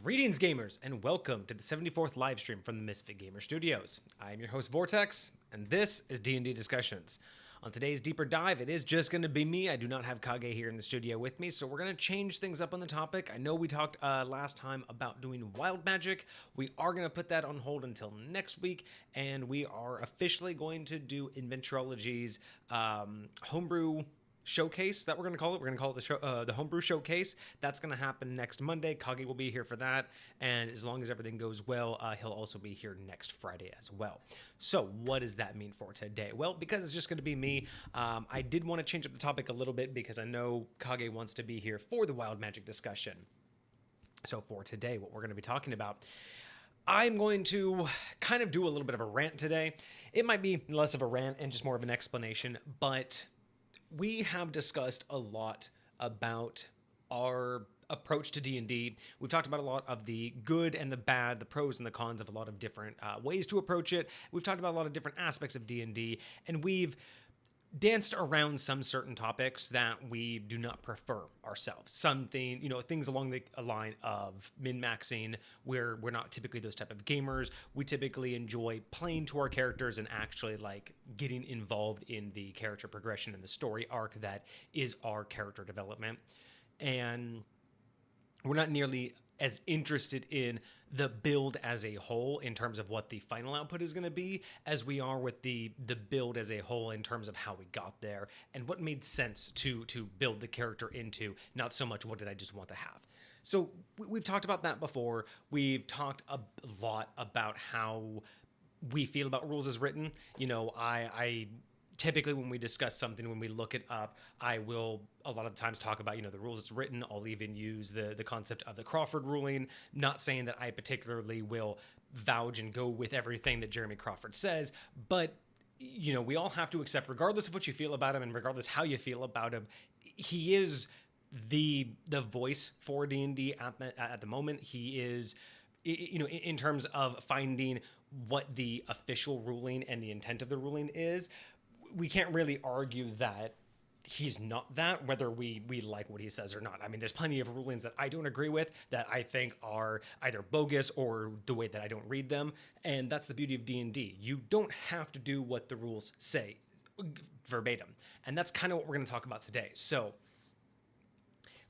Greetings, gamers, and welcome to the 74th live stream from the Misfit Gamer Studios. I am your host, Vortex, and this is D&D Discussions. On today's deeper dive, it is just going to be me. I do not have Kage here in the studio with me, so we're going to change things up on the topic. I know we talked last time about doing wild magic. We are going to put that on hold until next week, and we are officially going to do Inventorology's homebrew showcase that we're going to call it. We're going to call it the homebrew showcase. That's going to happen next Monday. Kage will be here for that, and as long as everything goes well, he'll also be here next Friday as well. So what does that mean for today? Well, because it's just going to be me, I did want to change up the topic a little bit because I know Kage wants to be here for the wild magic discussion. So for today, what we're going to be talking about, I'm going to kind of do a little bit of a rant today. It might be less of a rant and just more of an explanation, but we have discussed a lot about our approach to D&D. We've talked about a lot of the good and the bad, the pros and the cons of a lot of different ways to approach it. We've talked about a lot of different aspects of D&D, and we've danced around some certain topics that we do not prefer ourselves. Something, things along the line of min-maxing, where we're not typically those type of gamers. We typically enjoy playing to our characters and actually like getting involved in the character progression and the story arc that is our character development. And we're not nearly as interested in the build as a whole in terms of what the final output is going to be as we are with the build as a whole in terms of how we got there and what made sense to build the character into, not so much what did I just want to have. So we've talked about that before. We've talked a lot about how we feel about rules as written. I typically when we discuss something, when we look it up, I will a lot of times talk about, the rules it's written. I'll even use the concept of the Crawford ruling, not saying that I particularly will vouch and go with everything that Jeremy Crawford says, but we all have to accept, regardless of what you feel about him and regardless how you feel about him, he is the voice for D&D at the moment. He is, in terms of finding what the official ruling and the intent of the ruling is. We can't really argue that he's not that, whether we like what he says or not. I mean, there's plenty of rulings that I don't agree with that I think are either bogus or the way that I don't read them. And that's the beauty of D&D. You don't have to do what the rules say verbatim. And that's kind of what we're going to talk about today. So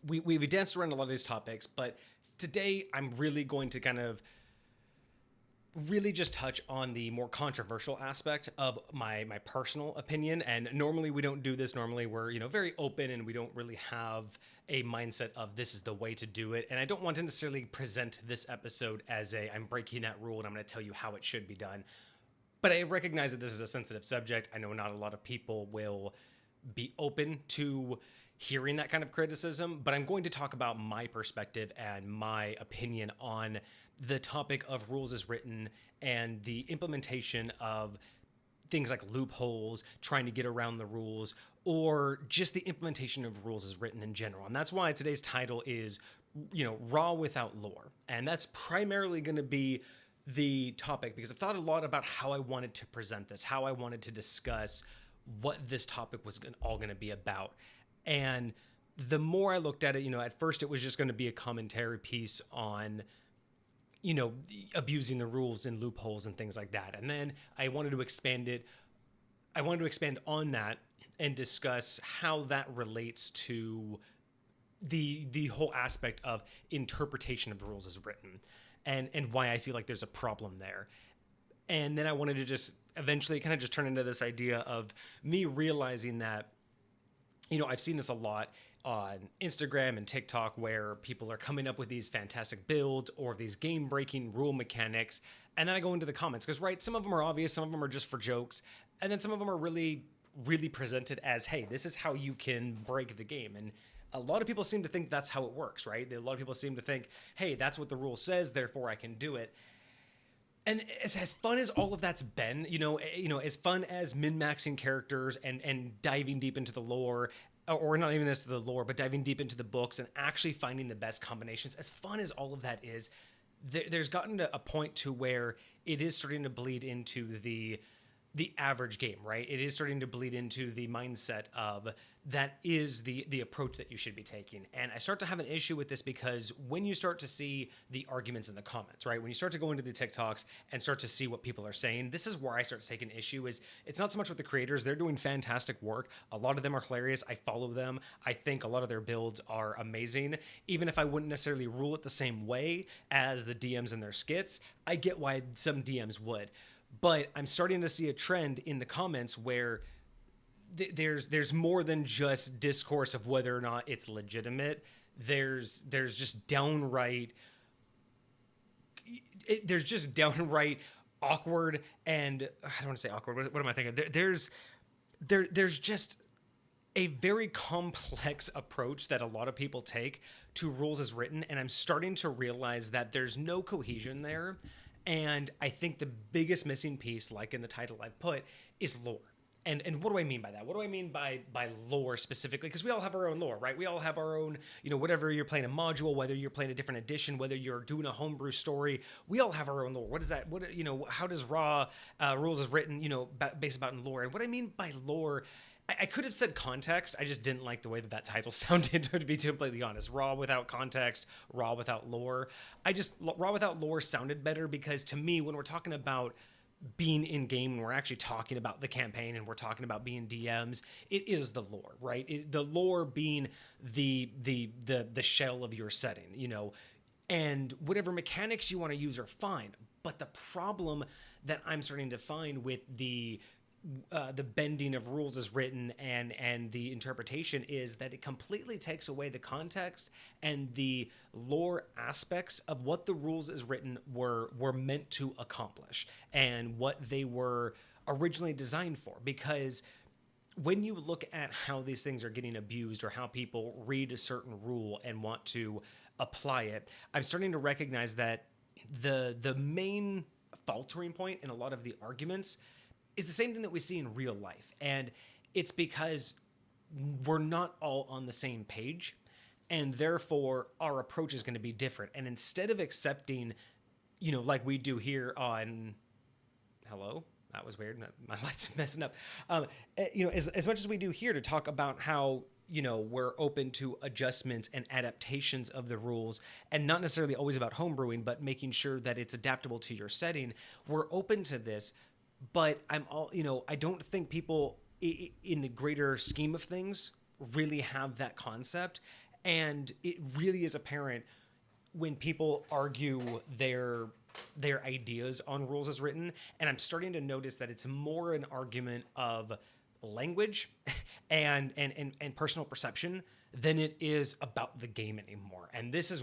we've danced around a lot of these topics, but today I'm really going to kind of really just touch on the more controversial aspect of my personal opinion. And normally we don't do this. Normally we're, very open and we don't really have a mindset of this is the way to do it. And I don't want to necessarily present this episode as I'm breaking that rule and I'm going to tell you how it should be done. But I recognize that this is a sensitive subject. I know not a lot of people will be open to hearing that kind of criticism, but I'm going to talk about my perspective and my opinion on the topic of rules as written and the implementation of things like loopholes, trying to get around the rules, or just the implementation of rules as written in general. And that's why today's title is, Raw Without Lore. And that's primarily going to be the topic because I've thought a lot about how I wanted to present this, how I wanted to discuss what this topic was all going to be about. And the more I looked at it, at first it was just going to be a commentary piece on, abusing the rules and loopholes and things like that. And then I wanted to expand it. I wanted to expand on that and discuss how that relates to the whole aspect of interpretation of the rules as written and why I feel like there's a problem there. And then I wanted to just eventually kind of just turn into this idea of me realizing that, I've seen this a lot on Instagram and TikTok where people are coming up with these fantastic builds or these game-breaking rule mechanics. And then I go into the comments because, right, some of them are obvious, some of them are just for jokes. And then some of them are really, really presented as, hey, this is how you can break the game. And a lot of people seem to think that's how it works, right? A lot of people seem to think, hey, that's what the rule says, therefore I can do it. And as fun as all of that's been, as fun as min-maxing characters and diving deep into the lore, or not even into the lore, but diving deep into the books and actually finding the best combinations, as fun as all of that is, there's gotten to a point to where it is starting to bleed into the average game, right? It is starting to bleed into the mindset of that is the approach that you should be taking. And I start to have an issue with this because when you start to see the arguments in the comments, right? When you start to go into the TikToks and start to see what people are saying, this is where I start to take an issue. Is it's not so much with the creators. They're doing fantastic work. A lot of them are hilarious. I follow them. I think a lot of their builds are amazing. Even if I wouldn't necessarily rule it the same way as the DMs in their skits, I get why some DMs would. But I'm starting to see a trend in the comments where there's more than just discourse of whether or not it's legitimate. There's just downright awkward, and I don't want to say awkward. What am I thinking? There's just a very complex approach that a lot of people take to rules as written, and I'm starting to realize that there's no cohesion there. And I think the biggest missing piece, like in the title I've put, is lore. And what do I mean by that? What do I mean by lore specifically? Because we all have our own lore, right? We all have our own, whatever you're playing a module, whether you're playing a different edition, whether you're doing a homebrew story, we all have our own lore. What is that? How does raw rules as written, based about in lore? And what I mean by lore, I could have said context. I just didn't like the way that title sounded, to be completely honest. Raw without context, raw without lore. Raw without lore sounded better because to me, when we're talking about being in game and we're actually talking about the campaign and we're talking about being DMs, it is the lore, right? The lore being the shell of your setting, and whatever mechanics you want to use are fine. But the problem that I'm starting to find with the bending of rules as written and the interpretation is that it completely takes away the context and the lore aspects of what the rules as written were meant to accomplish and what they were originally designed for. Because when you look at how these things are getting abused or how people read a certain rule and want to apply it, I'm starting to recognize that the main faltering point in a lot of the arguments is the same thing that we see in real life. And it's because we're not all on the same page, and therefore our approach is going to be different. And instead of accepting, like we do here on, hello, that was weird. My light's messing up. As much as we do here to talk about how, we're open to adjustments and adaptations of the rules, and not necessarily always about homebrewing, but making sure that it's adaptable to your setting. We're open to this. But I don't think people in the greater scheme of things really have that concept. And it really is apparent when people argue their ideas on rules as written. And I'm starting to notice that it's more an argument of language and personal perception than it is about the game anymore. And this is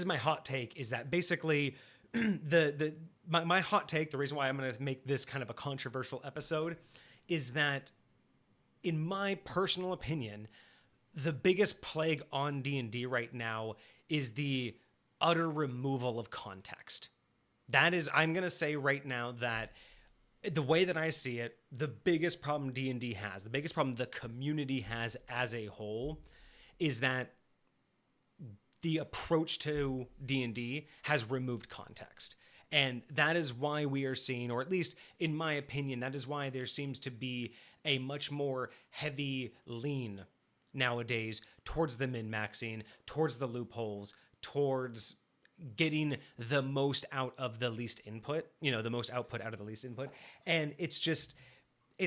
my hot take, is that basically my hot take, the reason why I'm going to make this kind of a controversial episode, is that in my personal opinion, the biggest plague on D&D right now is the utter removal of context. That is, I'm going to say right now that the way that I see it, the biggest problem D&D has, the biggest problem the community has as a whole, is that the approach to D&D has removed context. And that is why we are seeing, or at least in my opinion, that is why there seems to be a much more heavy lean nowadays towards the min-maxing, towards the loopholes, towards getting the most out of the least input, the most output out of the least input. And it's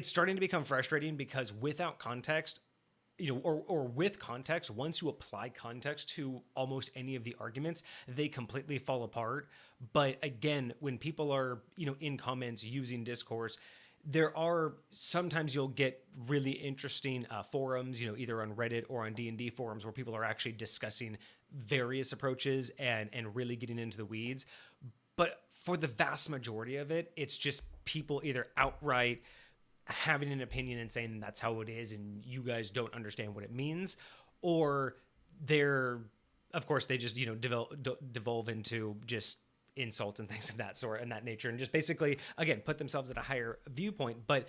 starting to become frustrating because without context, or with context, once you apply context to almost any of the arguments, they completely fall apart. But again, when people are, in comments using discourse, there are sometimes you'll get really interesting forums, either on Reddit or on D&D forums where people are actually discussing various approaches and really getting into the weeds. But for the vast majority of it, it's just people either outright having an opinion and saying that's how it is and you guys don't understand what it means, or of course they just devolve into just insults and things of that sort and that nature, and just basically again put themselves at a higher viewpoint. But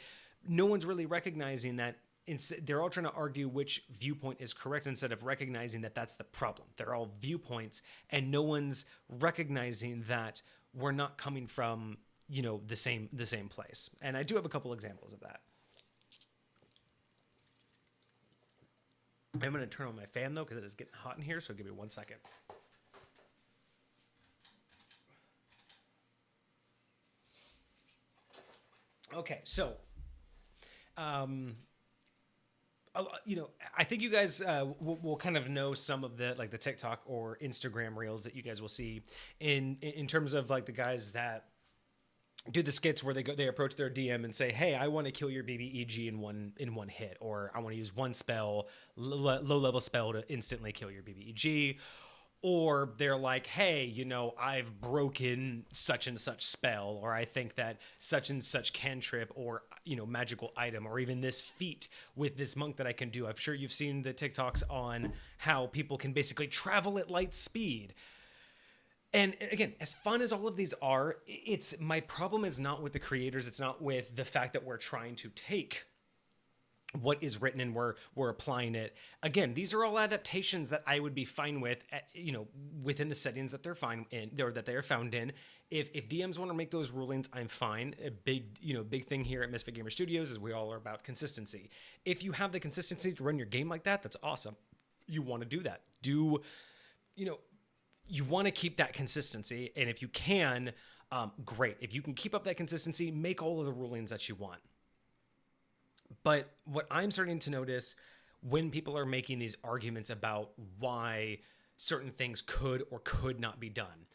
no one's really recognizing that they're all trying to argue which viewpoint is correct instead of recognizing that that's the problem. They're all viewpoints, and no one's recognizing that we're not coming from the same place. And I do have a couple examples of that. I'm going to turn on my fan, though, because it is getting hot in here, so give me 1 second. Okay, so, I think you guys will kind of know some of the like the TikTok or Instagram reels that you guys will see in terms of like the guys that do the skits where they approach their DM and say, "Hey, I want to kill your BBEG in one hit," or "I want to use one spell, low level spell to instantly kill your BBEG." Or they're like, "Hey, I've broken such and such spell, or I think that such and such cantrip or, magical item, or even this feat with this monk that I can do." I'm sure you've seen the TikToks on how people can basically travel at light speed. And again, as fun as all of these are, it's my problem is not with the creators. It's not with the fact that we're trying to take what is written and we're applying it. Again, these are all adaptations that I would be fine with, within the settings that they're fine in, or that they are found in. If DMs want to make those rulings, I'm fine. A big thing here at Misfit Gamer Studios is we all are about consistency. If you have the consistency to run your game like that, that's awesome. You want to do that. You want to keep that consistency, and if you can, great. If you can keep up that consistency, make all of the rulings that you want. But what I'm starting to notice when people are making these arguments about why certain things could or could not be done,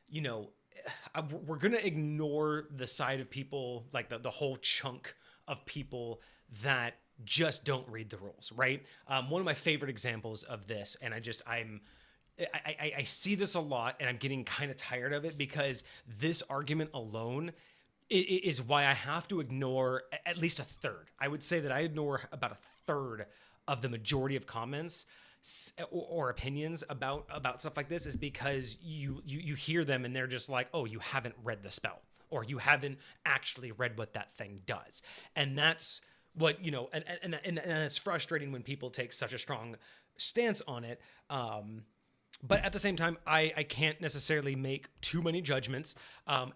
we're going to ignore the side of people, like the whole chunk of people that just don't read the rules, right? One of my favorite examples of this, and I see this a lot, and I'm getting kind of tired of it, because this argument alone is why I have to ignore at least a third. I would say that I ignore about a third of the majority of comments or opinions about stuff like this, is because you hear them and they're just like, "Oh, you haven't read the spell, or you haven't actually read what that thing does." And that's what, and it's frustrating when people take such a strong stance on it. But at the same time, I can't necessarily make too many judgments.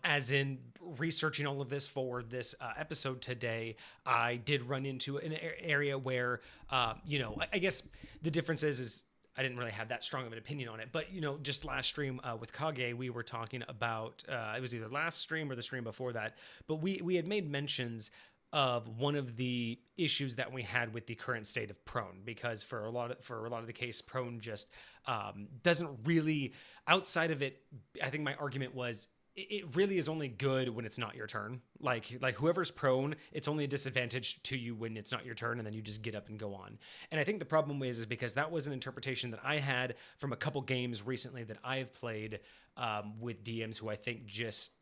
As in researching all of this for this episode today, I did run into an area where, I guess the difference is I didn't really have that strong of an opinion on it. But, just last stream with Kage, we were talking about, it was either last stream or the stream before that, but we had made mentions of one of the issues that we had with the current state of prone, because for a lot of the case, prone just doesn't really, outside of it, I think my argument was it really is only good when it's not your turn. Like whoever's prone, it's only a disadvantage to you when it's not your turn, and then you just get up and go on. And I think the problem is because that was an interpretation that I had from a couple games recently that I've played with DMs who I think just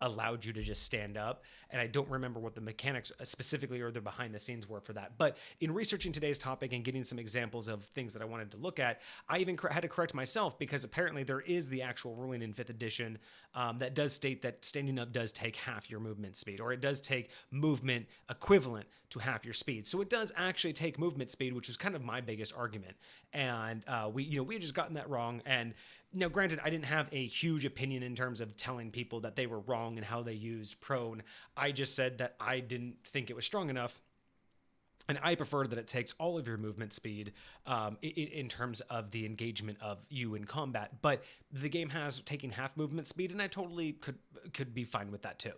allowed you to just stand up. And I don't remember what the mechanics specifically or the behind the scenes were for that. But in researching today's topic and getting some examples of things that I wanted to look at, I even had to correct myself, because apparently there is the actual ruling in 5th edition that does state that standing up does take half your movement speed, or it does take movement equivalent to half your speed. So it does actually take movement speed, which was kind of my biggest argument. And we had just gotten that wrong. And now, granted, I didn't have a huge opinion in terms of telling people that they were wrong in how they used prone. I just said that I didn't think it was strong enough, and I prefer that it takes all of your movement speed in terms of the engagement of you in combat. But the game has taken half movement speed, and I totally could be fine with that too.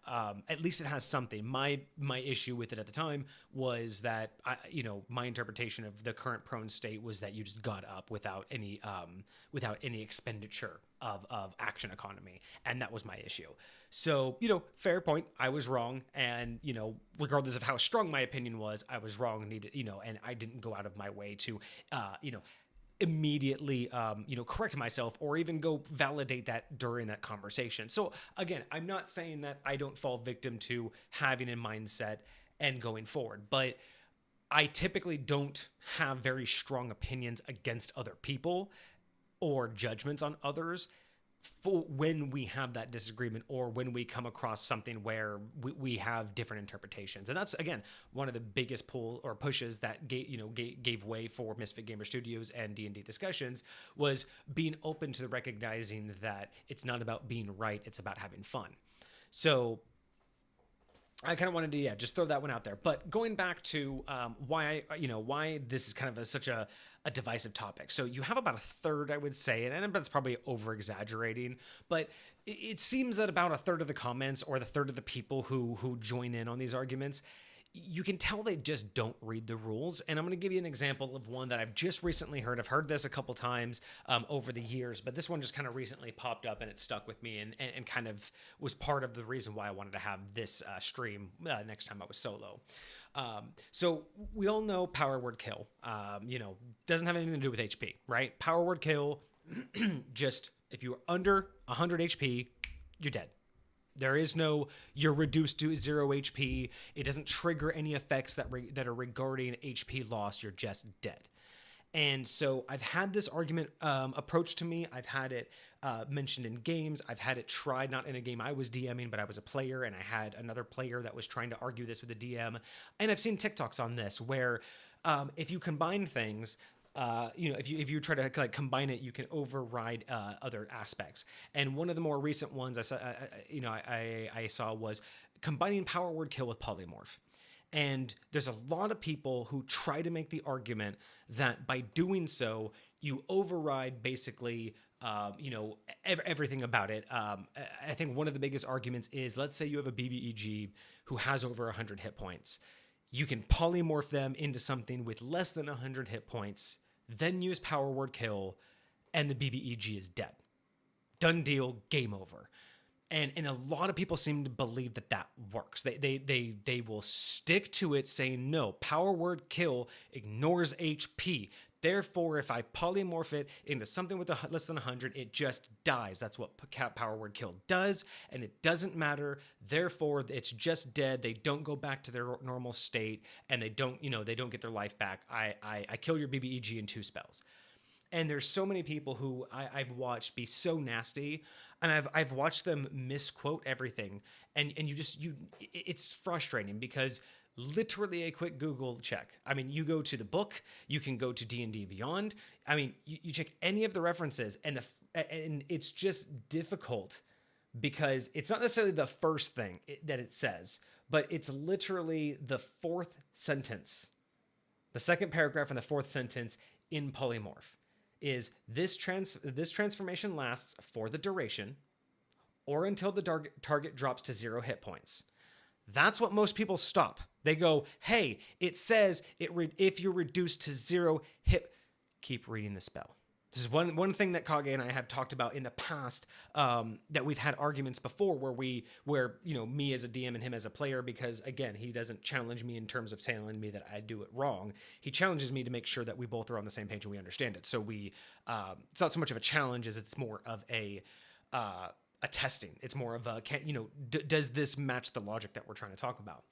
At least it has something. My issue with it at the time was that my interpretation of the current prone state was that you just got up without any expenditure of action economy, and that was my issue. So fair point. I was wrong, and regardless of how strong my opinion was, I was wrong. And I didn't go out of my way to immediately correct myself, or even go validate that during that conversation. So again, I'm not saying that I don't fall victim to having a mindset and going forward, but I typically don't have very strong opinions against other people or judgments on others for when we have that disagreement, or when we come across something where we have different interpretations. And that's, again, one of the biggest pull or pushes that gave way for Misfit Gamer Studios and D&D Discussions, was being open to recognizing that it's not about being right, it's about having fun. So I kind of wanted to, just throw that one out there. But going back to why this is kind of such a a divisive topic. So you have about a third, I would say, and that's probably over exaggerating, but it seems that about a third of the comments or the third of the people who join in on these arguments, you can tell they just don't read the rules. And I'm going to give you an example of one that I've just recently heard. I've heard this a couple times over the years, but this one just kind of recently popped up and it stuck with me and kind of was part of the reason why I wanted to have this stream next time I was solo. So we all know power word kill, doesn't have anything to do with HP, right? Power word kill, just if you're under 100 HP, you're dead. There is no, you're reduced to 0 HP. It doesn't trigger any effects that are regarding HP loss. You're just dead. And so I've had this argument approached to me. I've had it mentioned in games. I've had it tried, not in a game I was DMing, but I was a player, and I had another player that was trying to argue this with the DM. And I've seen TikToks on this where if you combine things, if you try to like combine it, you can override other aspects. And one of the more recent ones I saw was combining power word kill with polymorph. And there's a lot of people who try to make the argument that by doing so, you override basically, everything about it. I think one of the biggest arguments is, let's say you have a BBEG who has over 100 hit points. You can polymorph them into something with less than 100 hit points, then use power word kill, and the BBEG is dead. Done deal, game over. And a lot of people seem to believe that works. They will stick to it saying, no, power word kill ignores HP. Therefore, if I polymorph it into something with less than 100, it just dies. That's what power word kill does, and it doesn't matter. Therefore, it's just dead. They don't go back to their normal state, and they don't get their life back. I kill your BBEG in 2 spells. And there's so many people who I've watched be so nasty, and I've watched them misquote everything, and it's frustrating because literally a quick Google check. I mean, you go to the book, you can go to D&D Beyond. I mean, you check any of the references, and it's just difficult because it's not necessarily the first thing that it says, but it's literally the 4th sentence, the second paragraph in the 4th sentence in polymorph. Is this transformation lasts for the duration or until the target drops to 0 hit points. That's what most people stop. They go, hey, it says if you're reduced to 0 hit, keep reading the spell. This is one thing that Kage and I have talked about in the past, that we've had arguments before where me as a DM and him as a player, because again, he doesn't challenge me in terms of telling me that I do it wrong. He challenges me to make sure that we both are on the same page and we understand it. So it's not so much of a challenge as it's more of a testing. It's more of a, does this match the logic that we're trying to talk about?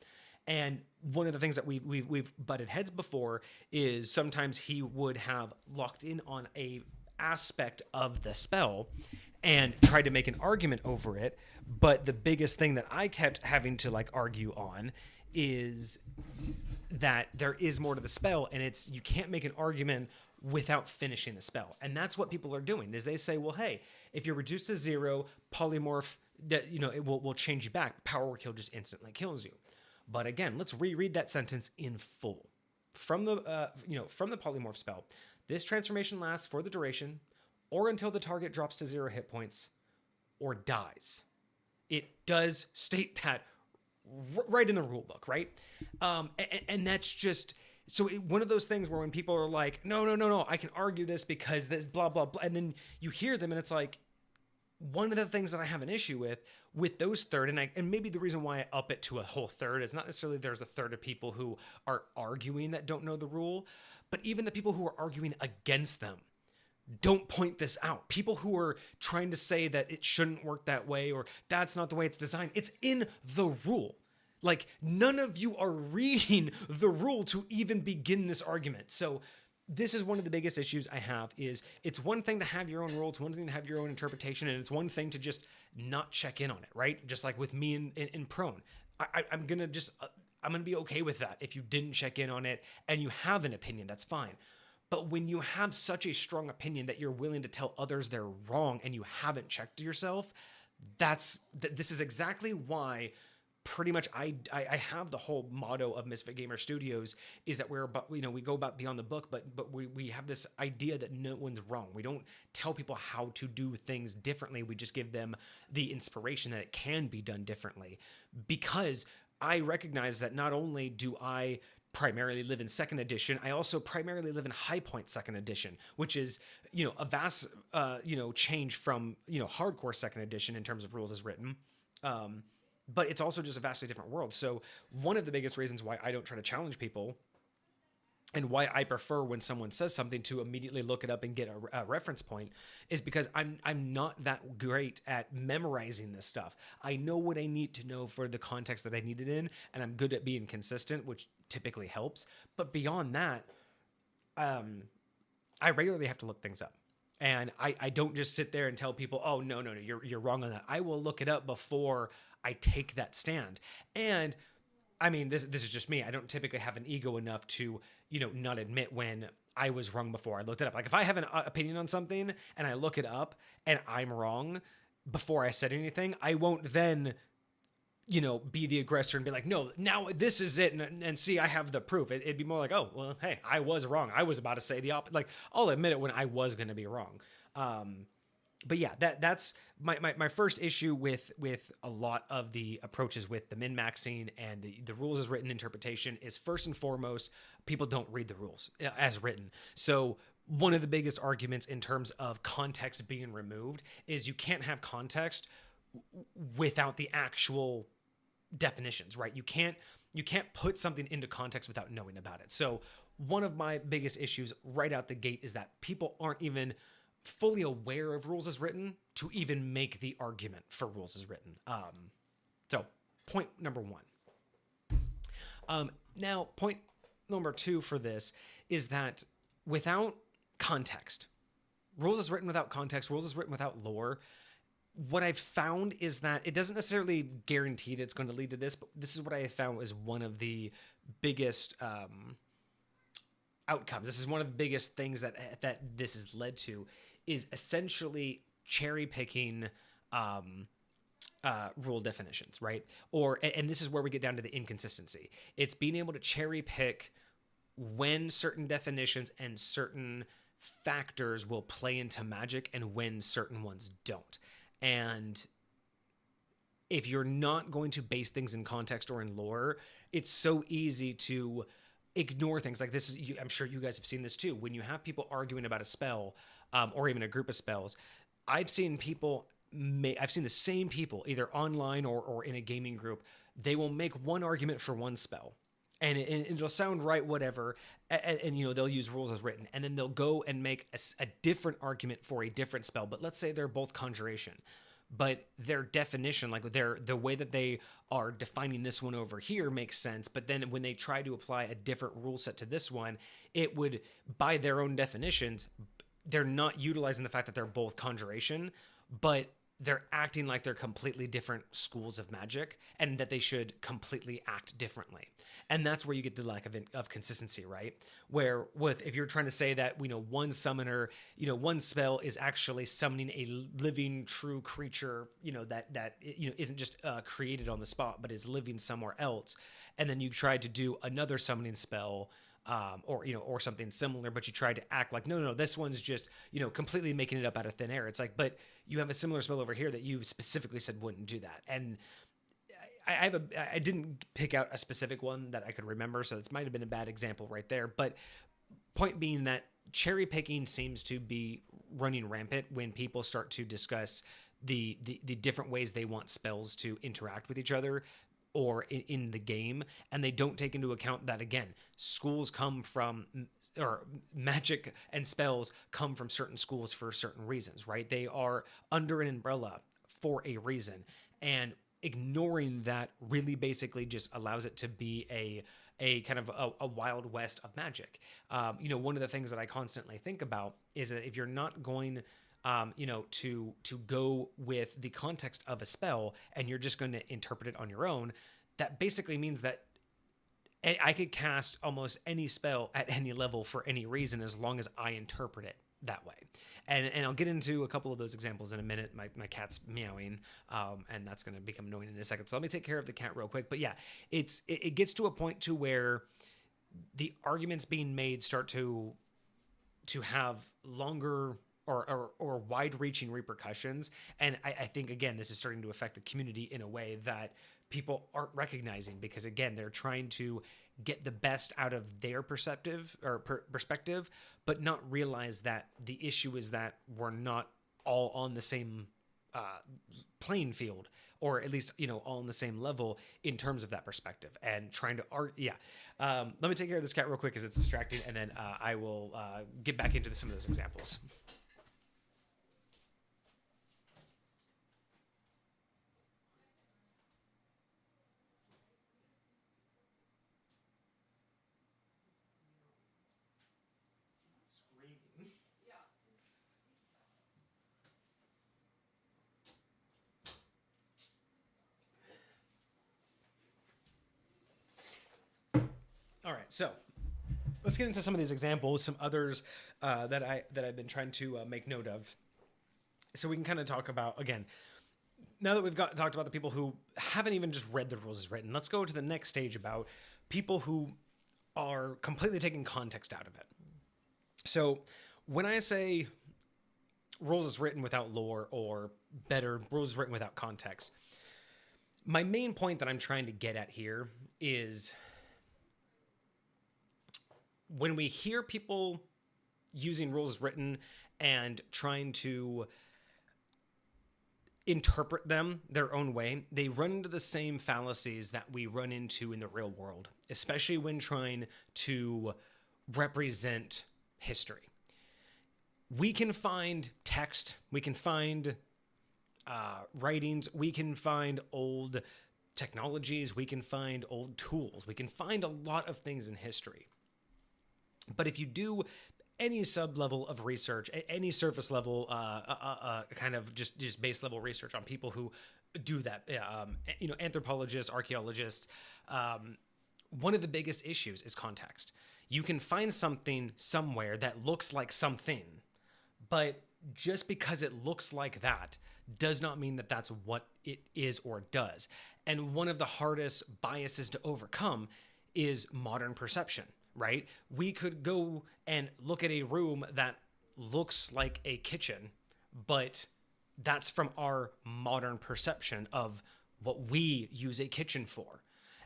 And one of the things that we've butted heads before is sometimes he would have locked in on a aspect of the spell and tried to make an argument over it. But the biggest thing that I kept having to argue on is that there is more to the spell, and you can't make an argument without finishing the spell. And that's what people are doing, is they say, well, hey, if you're reduced to 0, polymorph, that it will change you back. Power word kill just instantly kills you. But again, let's reread that sentence in full. From the polymorph spell, this transformation lasts for the duration or until the target drops to 0 hit points or dies. It does state that right in the rule book, right? And that's just... So one of those things where when people are like, no, I can argue this because this blah, blah, blah. And then you hear them and it's like, one of the things that I have an issue with those third, and maybe the reason why I up it to a whole third is not necessarily there's a third of people who are arguing that don't know the rule, but even the people who are arguing against them don't point this out. People who are trying to say that it shouldn't work that way or that's not the way it's designed. It's in the rule. None of you are reading the rule to even begin this argument. So this is one of the biggest issues I have is it's one thing to have your own rule. It's one thing to have your own interpretation. And it's one thing to just not check in on it, right? Just like with me in Prone. I'm going to be okay with that. If you didn't check in on it and you have an opinion, that's fine. But when you have such a strong opinion that you're willing to tell others they're wrong and you haven't checked yourself, this is exactly why pretty much I have the whole motto of Misfit Gamer Studios is that we're about, we go about beyond the book, but we have this idea that no one's wrong. We don't tell people how to do things differently. We just give them the inspiration that it can be done differently, because I recognize that not only do I primarily live in second edition, I also primarily live in High Point second edition, which is, a vast, change from, hardcore second edition in terms of rules as written. But it's also just a vastly different world. So one of the biggest reasons why I don't try to challenge people, and why I prefer when someone says something to immediately look it up and get a reference point, is because I'm not that great at memorizing this stuff. I know what I need to know for the context that I need it in, and I'm good at being consistent, which typically helps. But beyond that, I regularly have to look things up. And I don't just sit there and tell people, oh, no, you're wrong on that. I will look it up before I take that stand. And I mean, this is just me. I don't typically have an ego enough to, not admit when I was wrong before I looked it up. Like if I have an opinion on something and I look it up and I'm wrong before I said anything, I won't then, be the aggressor and be like, no, now this is it. And see, I have the proof. It'd be more like, oh, well, hey, I was wrong. I was about to say the opposite. Like I'll admit it when I was going to be wrong. But yeah, that's my first issue with a lot of the approaches with the min-maxing and the rules as written interpretation is, first and foremost, people don't read the rules as written. So one of the biggest arguments in terms of context being removed is you can't have context without the actual definitions, right? You can't put something into context without knowing about it. So one of my biggest issues right out the gate is that people aren't even fully aware of rules as written to even make the argument for rules as written. So point number one. Now, point number two for this is that without context, rules as written without context, rules as written without lore, what I've found is that it doesn't necessarily guarantee that it's going to lead to this, but this is what I have found is one of the biggest outcomes. This is one of the biggest things that this has led to, is essentially cherry picking rule definitions, right? And this is where we get down to the inconsistency. It's being able to cherry pick when certain definitions and certain factors will play into Magic and when certain ones don't. And if you're not going to base things in context or in lore, it's so easy to ignore things like this. I'm sure you guys have seen this too. When you have people arguing about a spell, or even a group of spells, I've seen the same people either online or in a gaming group. They will make one argument for one spell, and it'll sound right, whatever, and they'll use rules as written, and then they'll go and make a different argument for a different spell. But let's say they're both conjuration, but their definition, like the way that they are defining this one over here, makes sense. But then when they try to apply a different rule set to this one, it would, by their own definitions, they're not utilizing the fact that they're both conjuration, but they're acting like they're completely different schools of magic and that they should completely act differently. And that's where you get the lack of consistency, right? Where if you're trying to say that, one summoner, one spell is actually summoning a living true creature, that isn't just created on the spot, but is living somewhere else. And then you try to do another summoning spell, or something similar, but you tried to act like, no, this one's just, completely making it up out of thin air. It's like, but you have a similar spell over here that you specifically said wouldn't do that. And I didn't pick out a specific one that I could remember, so this might have been a bad example right there. But point being that cherry picking seems to be running rampant when people start to discuss the different ways they want spells to interact with each other or in the game, and they don't take into account that, again, schools come from, or magic and spells come from certain schools for certain reasons, right? They are under an umbrella for a reason, and ignoring that really basically just allows it to be a kind of a wild west of magic. One of the things that I constantly think about is that if you're not going to go with the context of a spell and you're just going to interpret it on your own, that basically means that I could cast almost any spell at any level for any reason as long as I interpret it that way. And I'll get into a couple of those examples in a minute. My cat's meowing, and that's going to become annoying in a second. So let me take care of the cat real quick. But yeah, it gets to a point to where the arguments being made start to have longer or wide-reaching repercussions. And I think, again, this is starting to affect the community in a way that people aren't recognizing, because, again, they're trying to get the best out of their perspective, but not realize that the issue is that we're not all on the same playing field, or at least, all on the same level in terms of that perspective, and trying to let me take care of this cat real quick because it's distracting, and then I will get back into some of those examples. All right, so let's get into some of these examples, some others that I've been trying to make note of, so we can kind of talk about, again, now that we've talked about the people who haven't even just read the rules as written. Let's go to the next stage about people who are completely taking context out of it. So when I say rules as written without lore, or better, rules as written without context, my main point that I'm trying to get at here is, when we hear people using rules as written and trying to interpret them their own way, they run into the same fallacies that we run into in the real world, especially when trying to represent history. We can find text, we can find writings, we can find old technologies, we can find old tools, we can find a lot of things in history. But if you do any sub-level of research, any surface level, kind of just base level research on people who do that, anthropologists, archaeologists, one of the biggest issues is context. You can find something somewhere that looks like something, but just because it looks like that does not mean that that's what it is or does. And one of the hardest biases to overcome is modern perception. Right? We could go and look at a room that looks like a kitchen, but that's from our modern perception of what we use a kitchen for.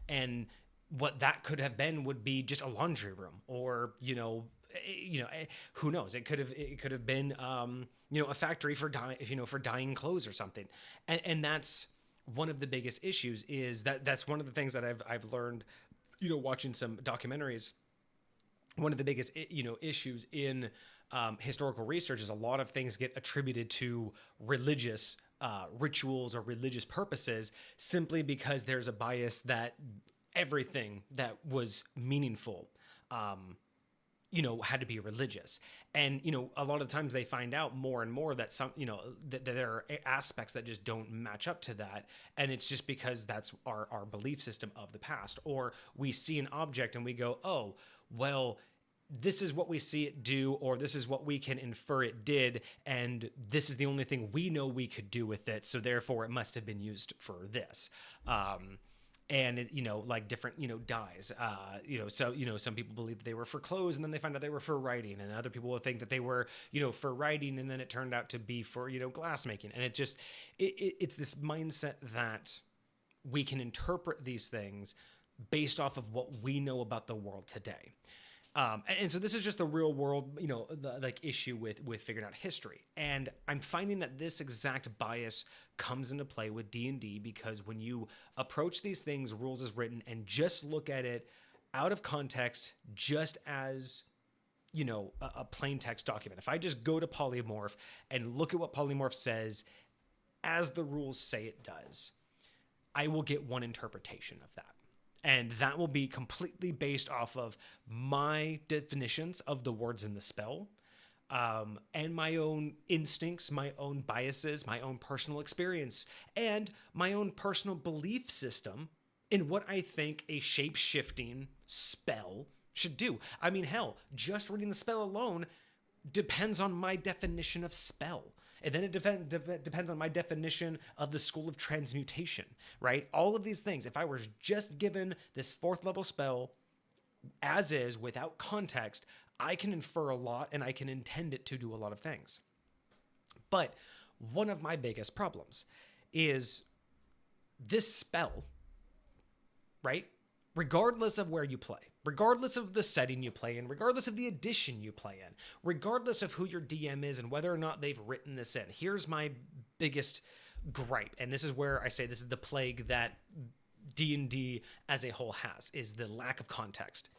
And what that could have been would be just a laundry room, or, who knows? It could have been, a factory for dyeing clothes or something. And that's one of the biggest issues, is that's one of the things that I've learned, watching some documentaries. One of the biggest, issues in historical research is a lot of things get attributed to religious rituals or religious purposes, simply because there's a bias that everything that was meaningful, had to be religious. And, a lot of times they find out more and more that that there are aspects that just don't match up to that. And it's just because that's our belief system of the past. Or we see an object and we go, oh, well, this is what we see it do, or this is what we can infer it did, and this is the only thing we know we could do with it, so therefore it must have been used for this. And it, like different, dyes, so, some people believe that they were for clothes, and then they find out they were for writing, and other people will think that they were, for writing, and then it turned out to be for, glass making. And it's this mindset that we can interpret these things based off of what we know about the world today. And so this is just the real world, the issue with figuring out history. And I'm finding that this exact bias comes into play with D&D, because when you approach these things, rules as written, and just look at it out of context, just as, a plain text document. If I just go to Polymorph and look at what Polymorph says as the rules say it does, I will get one interpretation of that. And that will be completely based off of my definitions of the words in the spell, and my own instincts, my own biases, my own personal experience, and my own personal belief system in what I think a shape-shifting spell should do. I mean, hell, just reading the spell alone depends on my definition of spell. And then it depends on my definition of the school of transmutation, right? All of these things, if I were just given this 4th level spell as is without context, I can infer a lot and I can intend it to do a lot of things. But one of my biggest problems is this spell, right? Regardless of where you play, regardless of the setting you play in, regardless of the edition you play in, regardless of who your DM is and whether or not they've written this in, here's my biggest gripe. And this is where I say this is the plague that D&D as a whole has, is the lack of context.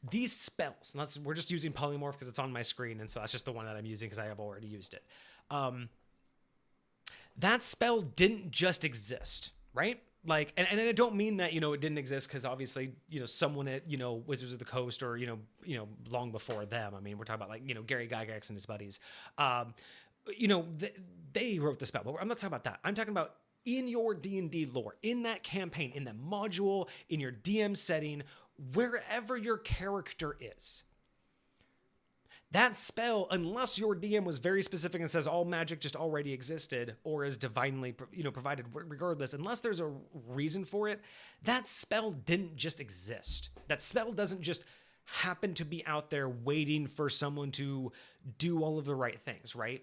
These spells, we're just using polymorph because it's on my screen, and so that's just the one that I'm using because I have already used it. That spell didn't just exist, right? Like, and I don't mean that, it didn't exist because obviously, someone at, Wizards of the Coast or, long before them. I mean, we're talking about like, Gary Gygax and his buddies. They wrote the spell, but I'm not talking about that. I'm talking about in your D&D lore, in that campaign, in that module, in your DM setting, wherever your character is. That spell, unless your DM was very specific and says all magic just already existed or is divinely, provided, regardless, unless there's a reason for it, that spell didn't just exist. That spell doesn't just happen to be out there waiting for someone to do all of the right things, right?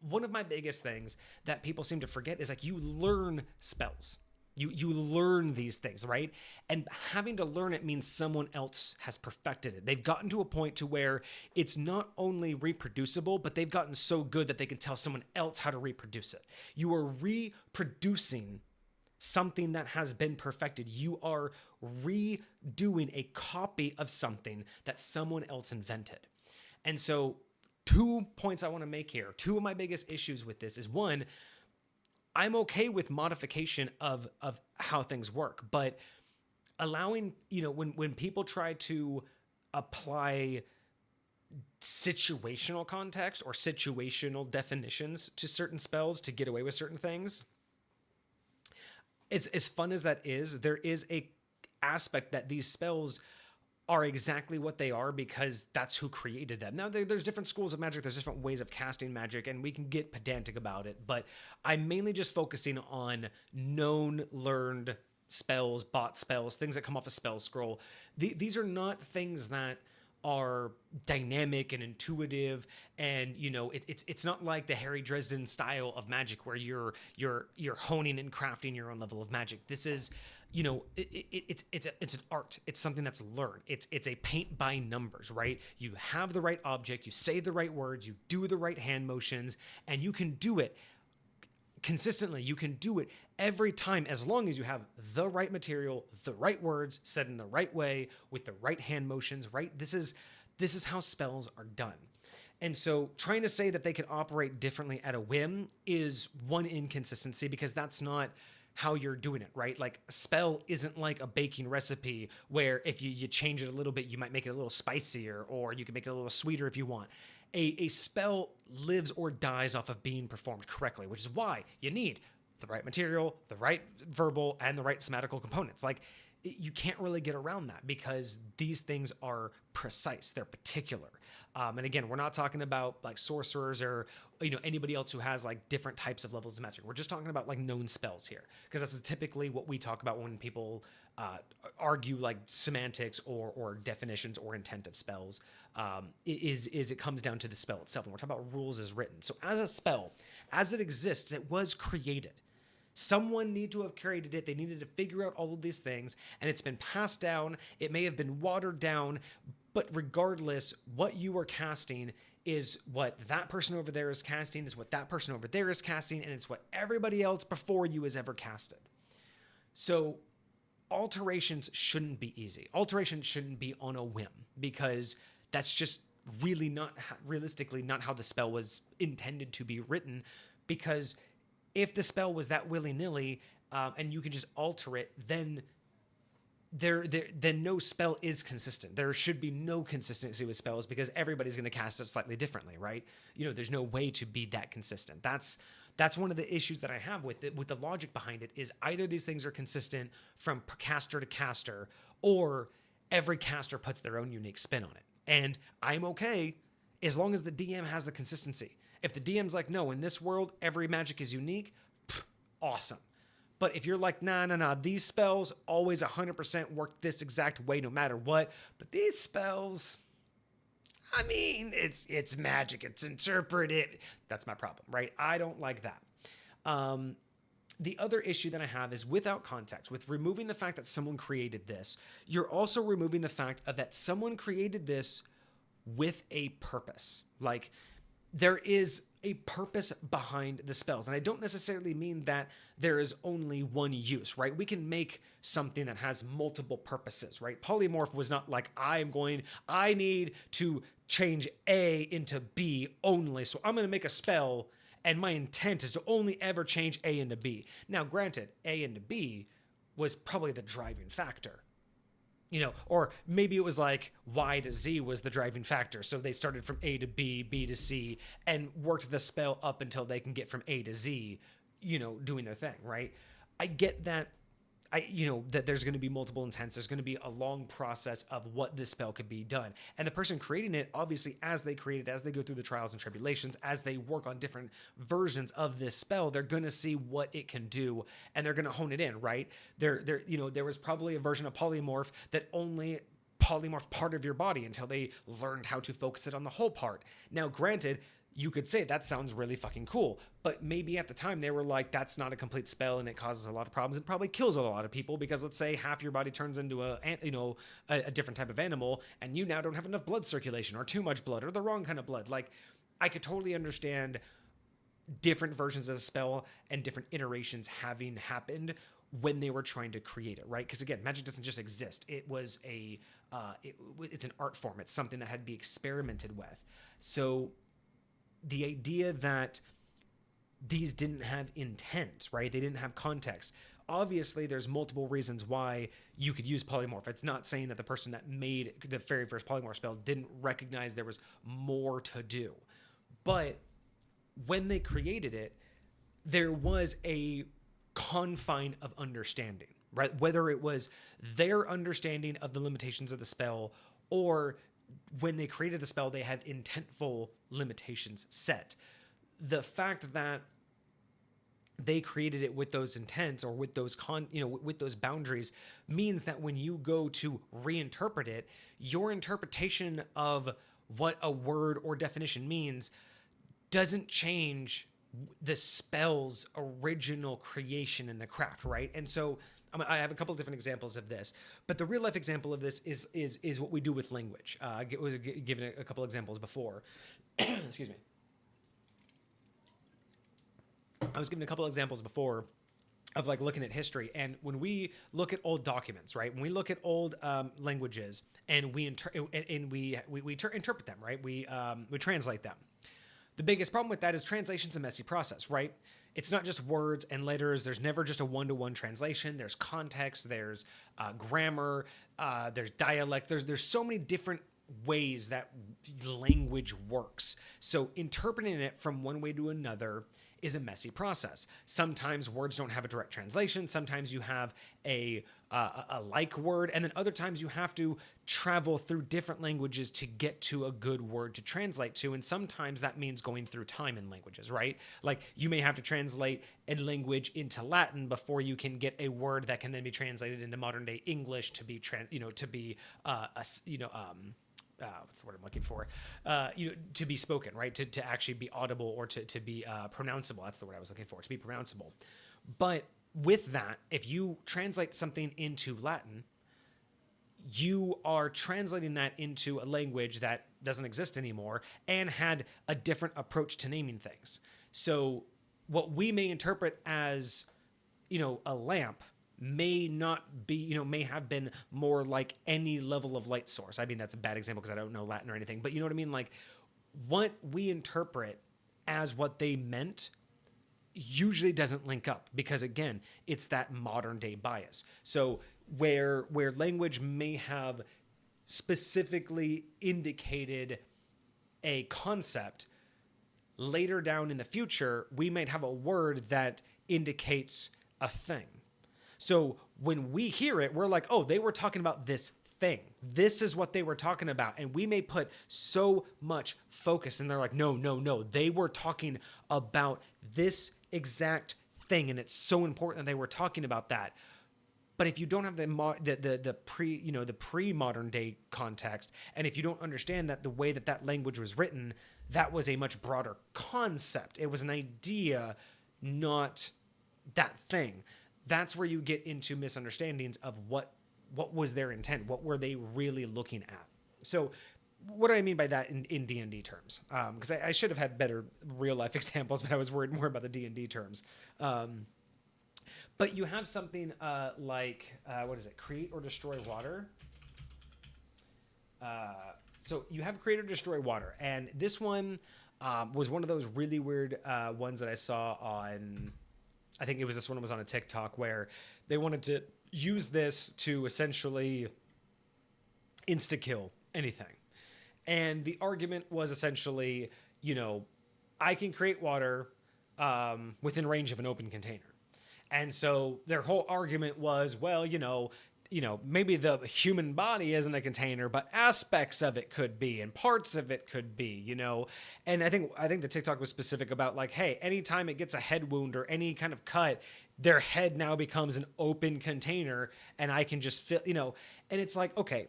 One of my biggest things that people seem to forget is like you learn spells. You learn these things, right? And having to learn it means someone else has perfected it. They've gotten to a point to where it's not only reproducible, but they've gotten so good that they can tell someone else how to reproduce it. You are reproducing something that has been perfected. You are redoing a copy of something that someone else invented. And so 2 points I want to make here. 2 of my biggest issues with this is, one, I'm okay with modification of how things work, but allowing, when people try to apply situational context or situational definitions to certain spells to get away with certain things, as fun as that is, there is a aspect that these spells are exactly what they are because that's who created them. Now, there's different schools of magic. There's different ways of casting magic, and we can get pedantic about it. But I'm mainly just focusing on known, learned spells, bought spells, things that come off a spell scroll. These are not things that are dynamic and intuitive, and it's not like the Harry Dresden style of magic where you're honing and crafting your own level of magic. This is, it's an art. It's something that's learned. It's a paint by numbers, right? You have the right object, you say the right words, you do the right hand motions, and you can do it consistently. You can do it every time as long as you have the right material, the right words said in the right way with the right hand motions, right? This is how spells are done. And so trying to say that they can operate differently at a whim is one inconsistency because that's not how you're doing it, right? Like a spell isn't like a baking recipe where if you change it a little bit, you might make it a little spicier, or you can make it a little sweeter if you want. A spell lives or dies off of being performed correctly, which is why you need the right material, the right verbal, and the right somatical components. Like, you can't really get around that because these things are precise. They're particular. And again, we're not talking about like sorcerers or, anybody else who has like different types of levels of magic. We're just talking about like known spells here, because that's typically what we talk about when people argue like semantics or definitions or intent of spells. Is it comes down to the spell itself. And we're talking about rules as written. So as a spell, as it exists, it was created. Someone need to have created it. They needed to figure out all of these things, and it's been passed down. It may have been watered down, but regardless, what you are casting is what that person over there is casting, is what that person over there is casting, and it's what everybody else before you has ever casted. So alterations shouldn't be easy. Alterations shouldn't be on a whim, because that's just really not, realistically, not how the spell was intended to be written, because if the spell was that willy-nilly and you can just alter it, then then no spell is consistent. There should be no consistency with spells because everybody's going to cast it slightly differently, right? There's no way to be that consistent. That's one of the issues that I have with it, with the logic behind it, is either these things are consistent from caster to caster, or every caster puts their own unique spin on it. And I'm okay as long as the DM has the consistency. If the DM's like, no, in this world, every magic is unique, awesome. But if you're like, nah, these spells always 100% work this exact way no matter what, but these spells, I mean, it's magic, it's interpreted. That's my problem, right? I don't like that. The other issue that I have is without context, with removing the fact that someone created this, you're also removing the fact of that someone created this with a purpose. Like, there is a purpose behind the spells. And I don't necessarily mean that there is only one use, right? We can make something that has multiple purposes, right? Polymorph was not like, I need to change A into B only, so I'm going to make a spell and my intent is to only ever change A into B. Now, granted, A into B was probably the driving factor. Or maybe it was like Y to Z was the driving factor. So they started from A to B, B to C, and worked the spell up until they can get from A to Z, doing their thing, right? I get that. That there's going to be multiple intents. There's going to be a long process of what this spell could be done. And the person creating it, obviously, as they create it, as they go through the trials and tribulations, as they work on different versions of this spell, they're going to see what it can do and they're going to hone it in, right? There was probably a version of polymorph that only polymorphed part of your body until they learned how to focus it on the whole part. Now, granted, you could say that sounds really fucking cool, but maybe at the time they were like, that's not a complete spell and it causes a lot of problems. It probably kills a lot of people because let's say half your body turns into a different type of animal and you now don't have enough blood circulation or too much blood or the wrong kind of blood. Like, I could totally understand different versions of the spell and different iterations having happened when they were trying to create it, right? Because again, magic doesn't just exist. It was it's an art form. It's something that had to be experimented with. So the idea that these didn't have intent, right? They didn't have context. Obviously, there's multiple reasons why you could use polymorph. It's not saying that the person that made the very first polymorph spell didn't recognize there was more to do. But when they created it, there was a confine of understanding, right? Whether it was their understanding of the limitations of the spell or when they created the spell, they had intentful limitations set. The fact that they created it with those intents or with those with those boundaries means that when you go to reinterpret it, your interpretation of what a word or definition means doesn't change the spell's original creation in the craft, right? And so I have a couple of different examples of this, but the real life example of this is what we do with language. I was given a couple examples before. Excuse me. I was given a couple examples before of like looking at history, and when we look at old documents, right? When we look at old languages and we interpret them, right? We translate them. The biggest problem with that is translation's a messy process, right? It's not just words and letters. There's never just a one-to-one translation. There's context. There's grammar. There's dialect. There's so many different ways that language works. So interpreting it from one way to another is a messy process. Sometimes words don't have a direct translation. Sometimes you have a like word, and then other times you have to travel through different languages to get to a good word to translate to, and sometimes that means going through time in languages, right? Like you may have to translate a language into Latin before you can get a word that can then be translated into modern day English to be what's the word I'm looking for? To be spoken, right? To actually be audible or to be pronounceable. That's the word I was looking for, to be pronounceable. But with that, if you translate something into Latin, you are translating that into a language that doesn't exist anymore and had a different approach to naming things. So what we may interpret as, a lamp may not be, may have been more like any level of light source. I mean, that's a bad example because I don't know Latin or anything, but you know what I mean? Like what we interpret as what they meant usually doesn't link up because again, it's that modern day bias. So where language may have specifically indicated a concept, later down in the future, we might have a word that indicates a thing. So when we hear it, we're like, oh, they were talking about this thing. This is what they were talking about. And we may put so much focus, and they're like, no. They were talking about this exact thing, and it's so important that they were talking about that. But if you don't have the pre-modern day context, and if you don't understand that the way that language was written, that was a much broader concept. It was an idea, not that thing. That's where you get into misunderstandings of what was their intent. What were they really looking at? So what do I mean by that in D&D terms? Because I should have had better real life examples, but I was worried more about the D&D terms. But you have something like, what is it? Create or destroy water. So you have create or destroy water. And this one was one of those really weird ones that I saw on, I think this one was on a TikTok, where they wanted to use this to essentially insta-kill anything. And the argument was essentially, I can create water within range of an open container. And so their whole argument was, well, maybe the human body isn't a container, but aspects of it could be, and parts of it could be, And I think the TikTok was specific about like, hey, anytime it gets a head wound or any kind of cut, their head now becomes an open container, and I can just feel, and it's like, okay,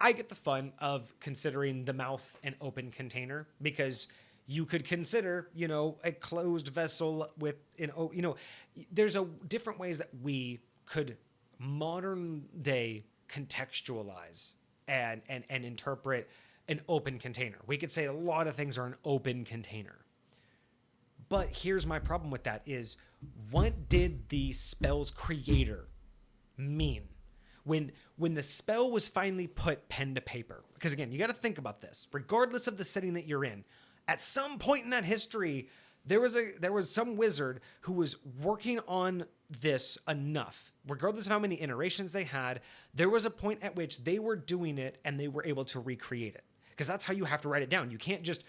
I get the fun of considering the mouth an open container, because you could consider, a closed vessel with, there's different ways that we could modern day contextualize and interpret an open container. We could say a lot of things are an open container. But here's my problem with that is, what did the spell's creator mean? When the spell was finally put pen to paper, because again, you got to think about this, regardless of the setting that you're in, at some point in that history, there was some wizard who was working on this enough, regardless of how many iterations they had. There was a point at which they were doing it and they were able to recreate it, because that's how you have to write it down. You can't just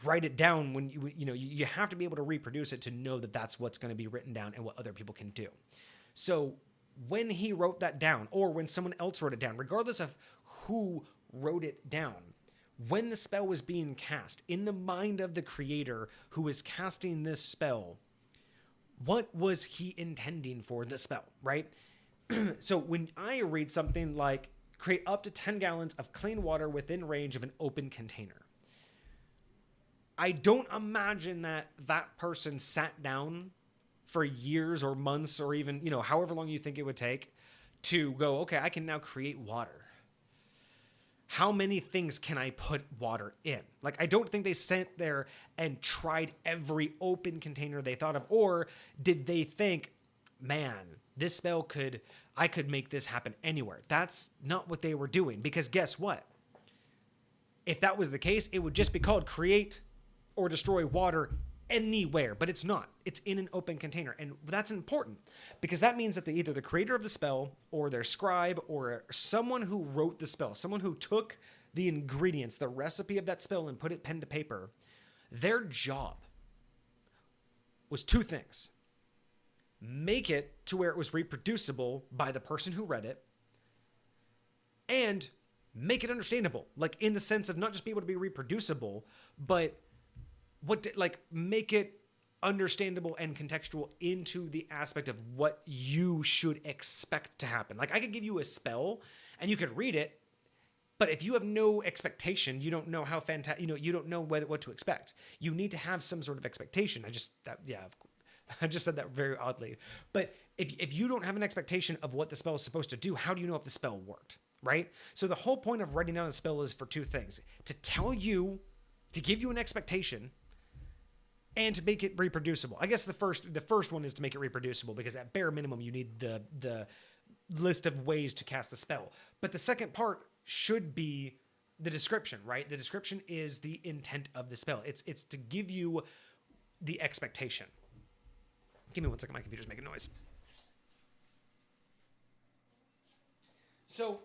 write it down when you have to be able to reproduce it to know that that's what's going to be written down and what other people can do. So when he wrote that down, or when someone else wrote it down, regardless of who wrote it down, when the spell was being cast, in the mind of the creator who was casting this spell, what was he intending for the spell, right? So when I read something like, create up to 10 gallons of clean water within range of an open container, I don't imagine that person sat down for years or months or even, however long you think it would take to go, okay, I can now create water. How many things can I put water in? Like, I don't think they sat there and tried every open container they thought of. Or did they think, man, this spell I could make this happen anywhere. That's not what they were doing, because guess what? If that was the case, it would just be called create or destroy water anywhere, but it's not. It's in an open container. And that's important, because that means that either the creator of the spell or their scribe or someone who wrote the spell, someone who took the ingredients, the recipe of that spell, and put it pen to paper, their job was two things: make it to where it was reproducible by the person who read it, and make it understandable, like in the sense of not just be able to be reproducible, but make it understandable and contextual into the aspect of what you should expect to happen. Like, I could give you a spell and you could read it, but if you have no expectation, you don't know how fantastic, you don't know what to expect. You need to have some sort of expectation. I just said that very oddly. But if you don't have an expectation of what the spell is supposed to do, how do you know if the spell worked, right? So the whole point of writing down a spell is for two things: to give you an expectation, and to make it reproducible. I guess the first one is to make it reproducible, because at bare minimum you need the list of ways to cast the spell. But the second part should be the description, right? The description is the intent of the spell. It's to give you the expectation. Give me 1 second, my computer's making noise. So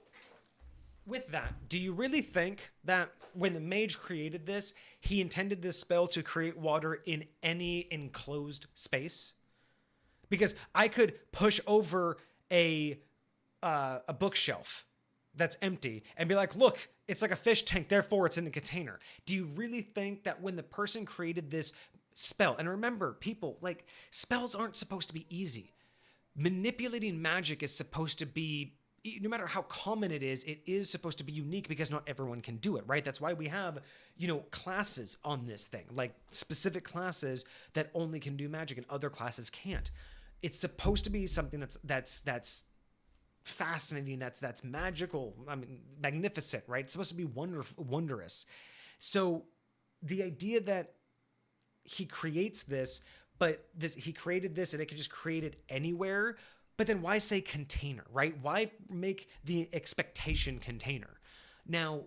with that, do you really think that when the mage created this, he intended this spell to create water in any enclosed space? Because I could push over a bookshelf that's empty and be like, look, it's like a fish tank, therefore it's in a container. Do you really think that when the person created this spell, and remember, people, like, spells aren't supposed to be easy. Manipulating magic is supposed to be, no matter how common it is supposed to be unique because not everyone can do it, right? That's why we have, classes on this thing, like specific classes that only can do magic and other classes can't. It's supposed to be something that's fascinating, that's magical, magnificent, right? It's supposed to be wondrous. So the idea that he creates this, but he created this and it could just create it anywhere, but then why say container, right? Why make the expectation container? Now,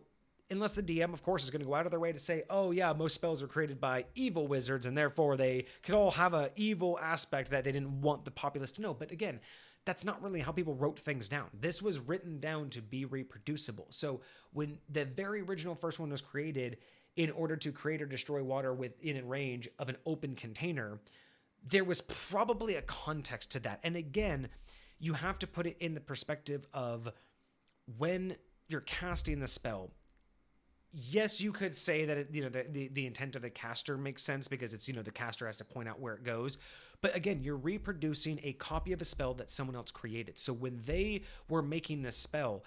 unless the DM, of course, is going to go out of their way to say, oh yeah, most spells are created by evil wizards and therefore they could all have an evil aspect that they didn't want the populace to know. But again, that's not really how people wrote things down. This was written down to be reproducible. So when the very original first one was created, in order to create or destroy water within a range of an open container, there was probably a context to that. And again, you have to put it in the perspective of when you're casting the spell. Yes, you could say that the intent of the caster makes sense because it's, the caster has to point out where it goes. But again, you're reproducing a copy of a spell that someone else created. So when they were making this spell,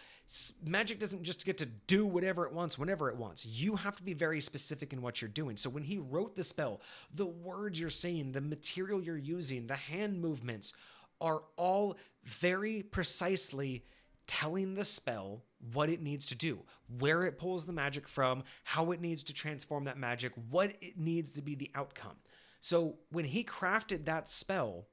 magic doesn't just get to do whatever it wants whenever it wants. You have to be very specific in what you're doing. So when he wrote the spell, the words you're saying, the material you're using, the hand movements are all very precisely telling the spell what it needs to do, where it pulls the magic from, how it needs to transform that magic, what it needs to be the outcome. So when he crafted that spell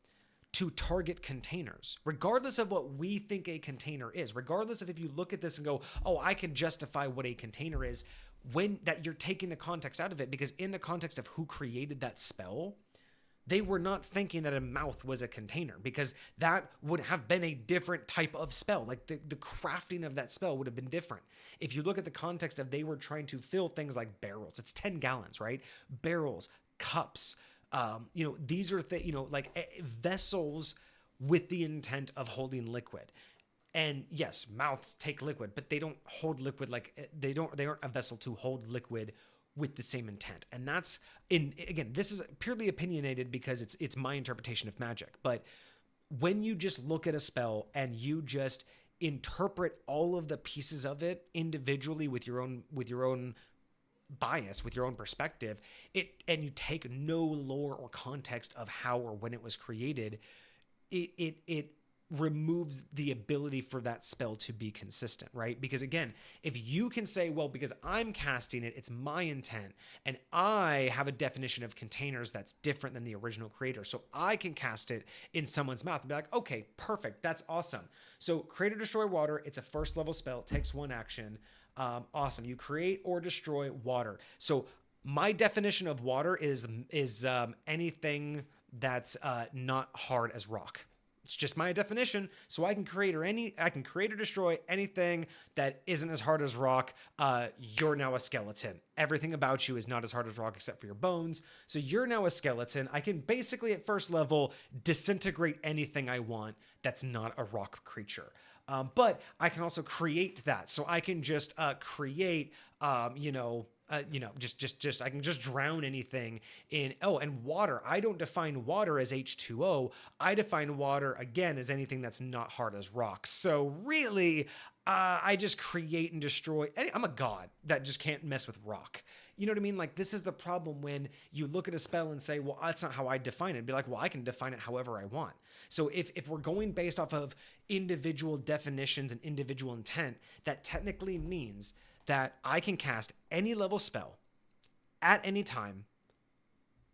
to target containers, regardless of what we think a container is, regardless of if you look at this and go, oh, I can justify what a container is, when that you're taking the context out of it, because in the context of who created that spell, they were not thinking that a mouth was a container, because that would have been a different type of spell. Like the crafting of that spell would have been different. If you look at the context of they were trying to fill things like barrels, it's 10 gallons, right? Barrels, cups, these are vessels with the intent of holding liquid. And yes, mouths take liquid, but they don't hold liquid they aren't a vessel to hold liquid with the same intent. And that's again, this is purely opinionated because it's my interpretation of magic. But when you just look at a spell and you just interpret all of the pieces of it individually with your own bias, with your own perspective, and you take no lore or context of how or when it was created, it removes the ability for that spell to be consistent, right? Because again, if you can say, well, because I'm casting it, it's my intent, and I have a definition of containers that's different than the original creator, so I can cast it in someone's mouth and be like, okay, perfect, that's awesome. So create or destroy water, it's a first level spell, it takes one action. Awesome. You create or destroy water. So my definition of water is anything that's not hard as rock. It's just my definition. So I can create or destroy anything that isn't as hard as rock. You're now a skeleton. Everything about you is not as hard as rock except for your bones. So you're now a skeleton. I can basically at first level disintegrate anything I want that's not a rock creature. But I can also create that. So I can just create, I can just drown anything in, and water. I don't define water as H2O. I define water, again, as anything that's not hard as rock. So really, I just create and destroy. I'm a god that just can't mess with rock. You know what I mean? Like, this is the problem when you look at a spell and say, well, that's not how I define it. Be like, well, I can define it however I want. So if we're going based off of individual definitions and individual intent, that technically means that I can cast any level spell at any time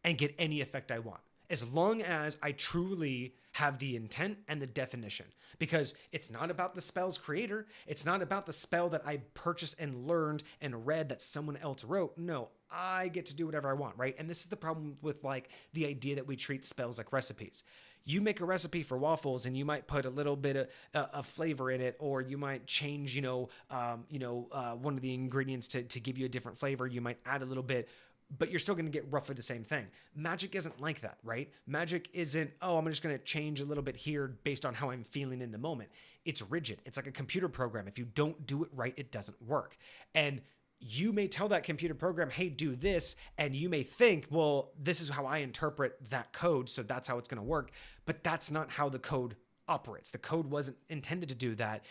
and get any effect I want, as long as I truly have the intent and the definition. Because it's not about the spell's creator. It's not about the spell that I purchased and learned and read that someone else wrote. No, I get to do whatever I want, right? And this is the problem with like the idea that we treat spells like recipes. You make a recipe for waffles and you might put a little bit of flavor in it, or you might change, one of the ingredients to give you a different flavor. You might add a little bit. but you're still going to get roughly the same thing. Magic isn't like that, right? Magic isn't, oh, I'm just going to change a little bit here based on how I'm feeling in the moment. It's rigid. It's like a computer program. If you don't do it right, it doesn't work. And you may tell that computer program, hey, do this. And you may think, well, this is how I interpret that code, so that's how it's going to work. But that's not how the code operates. The code wasn't intended to do that.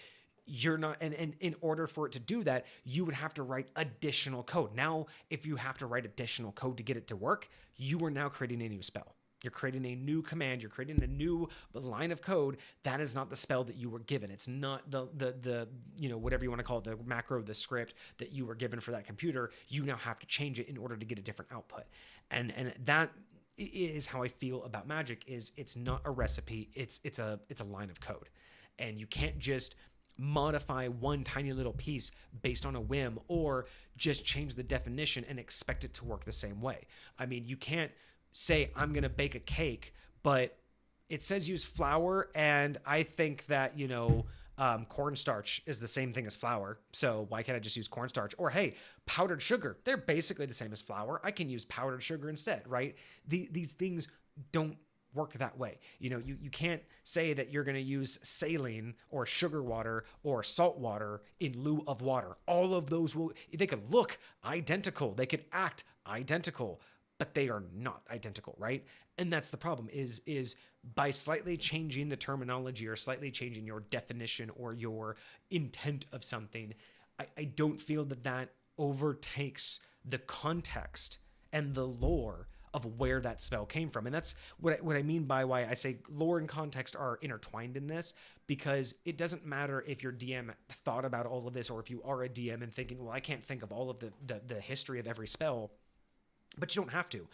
You're not, and in order for it to do that, you would have to write additional code. Now, if you have to write additional code to get it to work, you are now creating a new spell. You're creating a new command. You're creating a new line of code. That is not the spell that you were given. It's not the whatever you want to call it, the macro, the script that you were given for that computer. You now have to change it in order to get a different output. And that is how I feel about Magic. Is it's not a recipe. It's a line of code, and you can't just modify one tiny little piece based on a whim or just change the definition and expect it to work the same way. I mean, you can't say I'm going to bake a cake, but it says use flour, and I think that, cornstarch is the same thing as flour, so why can't I just use cornstarch? Or, hey, powdered sugar, they're basically the same as flour. I can use powdered sugar instead, right? These things don't work that way. You can't say that you're going to use saline or sugar water or salt water in lieu of water. All of those they could look identical. They could act identical, but they are not identical, right? And that's the problem is by slightly changing the terminology or slightly changing your definition or your intent of something, I don't feel that overtakes the context and the lore of where that spell came from. And that's what I mean by why I say lore and context are intertwined in this, because it doesn't matter if your DM thought about all of this, or if you are a DM and thinking, well, I can't think of all of the history of every spell. But you don't have to.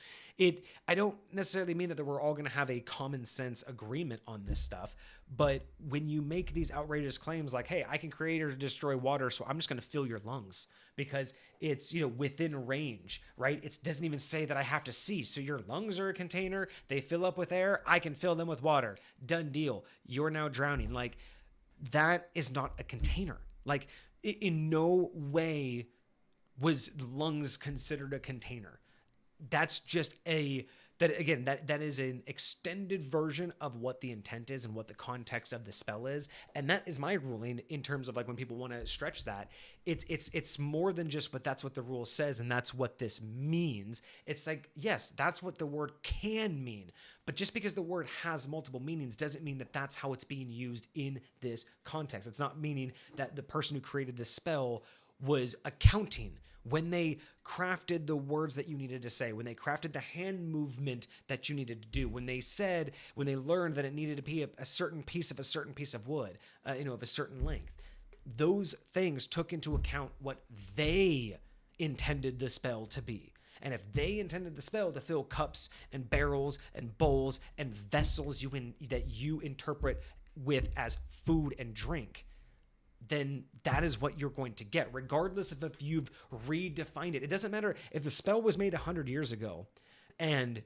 I don't necessarily mean that we're all going to have a common sense agreement on this stuff. But when you make these outrageous claims like, hey, I can create or destroy water, so I'm just going to fill your lungs because it's, within range, right? It doesn't even say that I have to see. So your lungs are a container. They fill up with air. I can fill them with water. Done deal. You're now drowning. Like, that is not a container. Like, in no way was lungs considered a container. That's just that is an extended version of what the intent is and what the context of the spell is. And that is my ruling in terms of like when people want to stretch that. It's more than just, but that's what the rule says and that's what this means. It's like, yes, that's what the word can mean. But just because the word has multiple meanings doesn't mean that that's how it's being used in this context. It's not meaning that the person who created this spell was accounting when they crafted the words that you needed to say, when they crafted the hand movement that you needed to do, when they learned that it needed to be a certain piece of wood, of a certain length. Those things took into account what they intended the spell to be. And if they intended the spell to fill cups and barrels and bowls and vessels that you interpret with as food and drink, then that is what you're going to get, regardless of if you've redefined it. It doesn't matter if the spell was made 100 years ago, and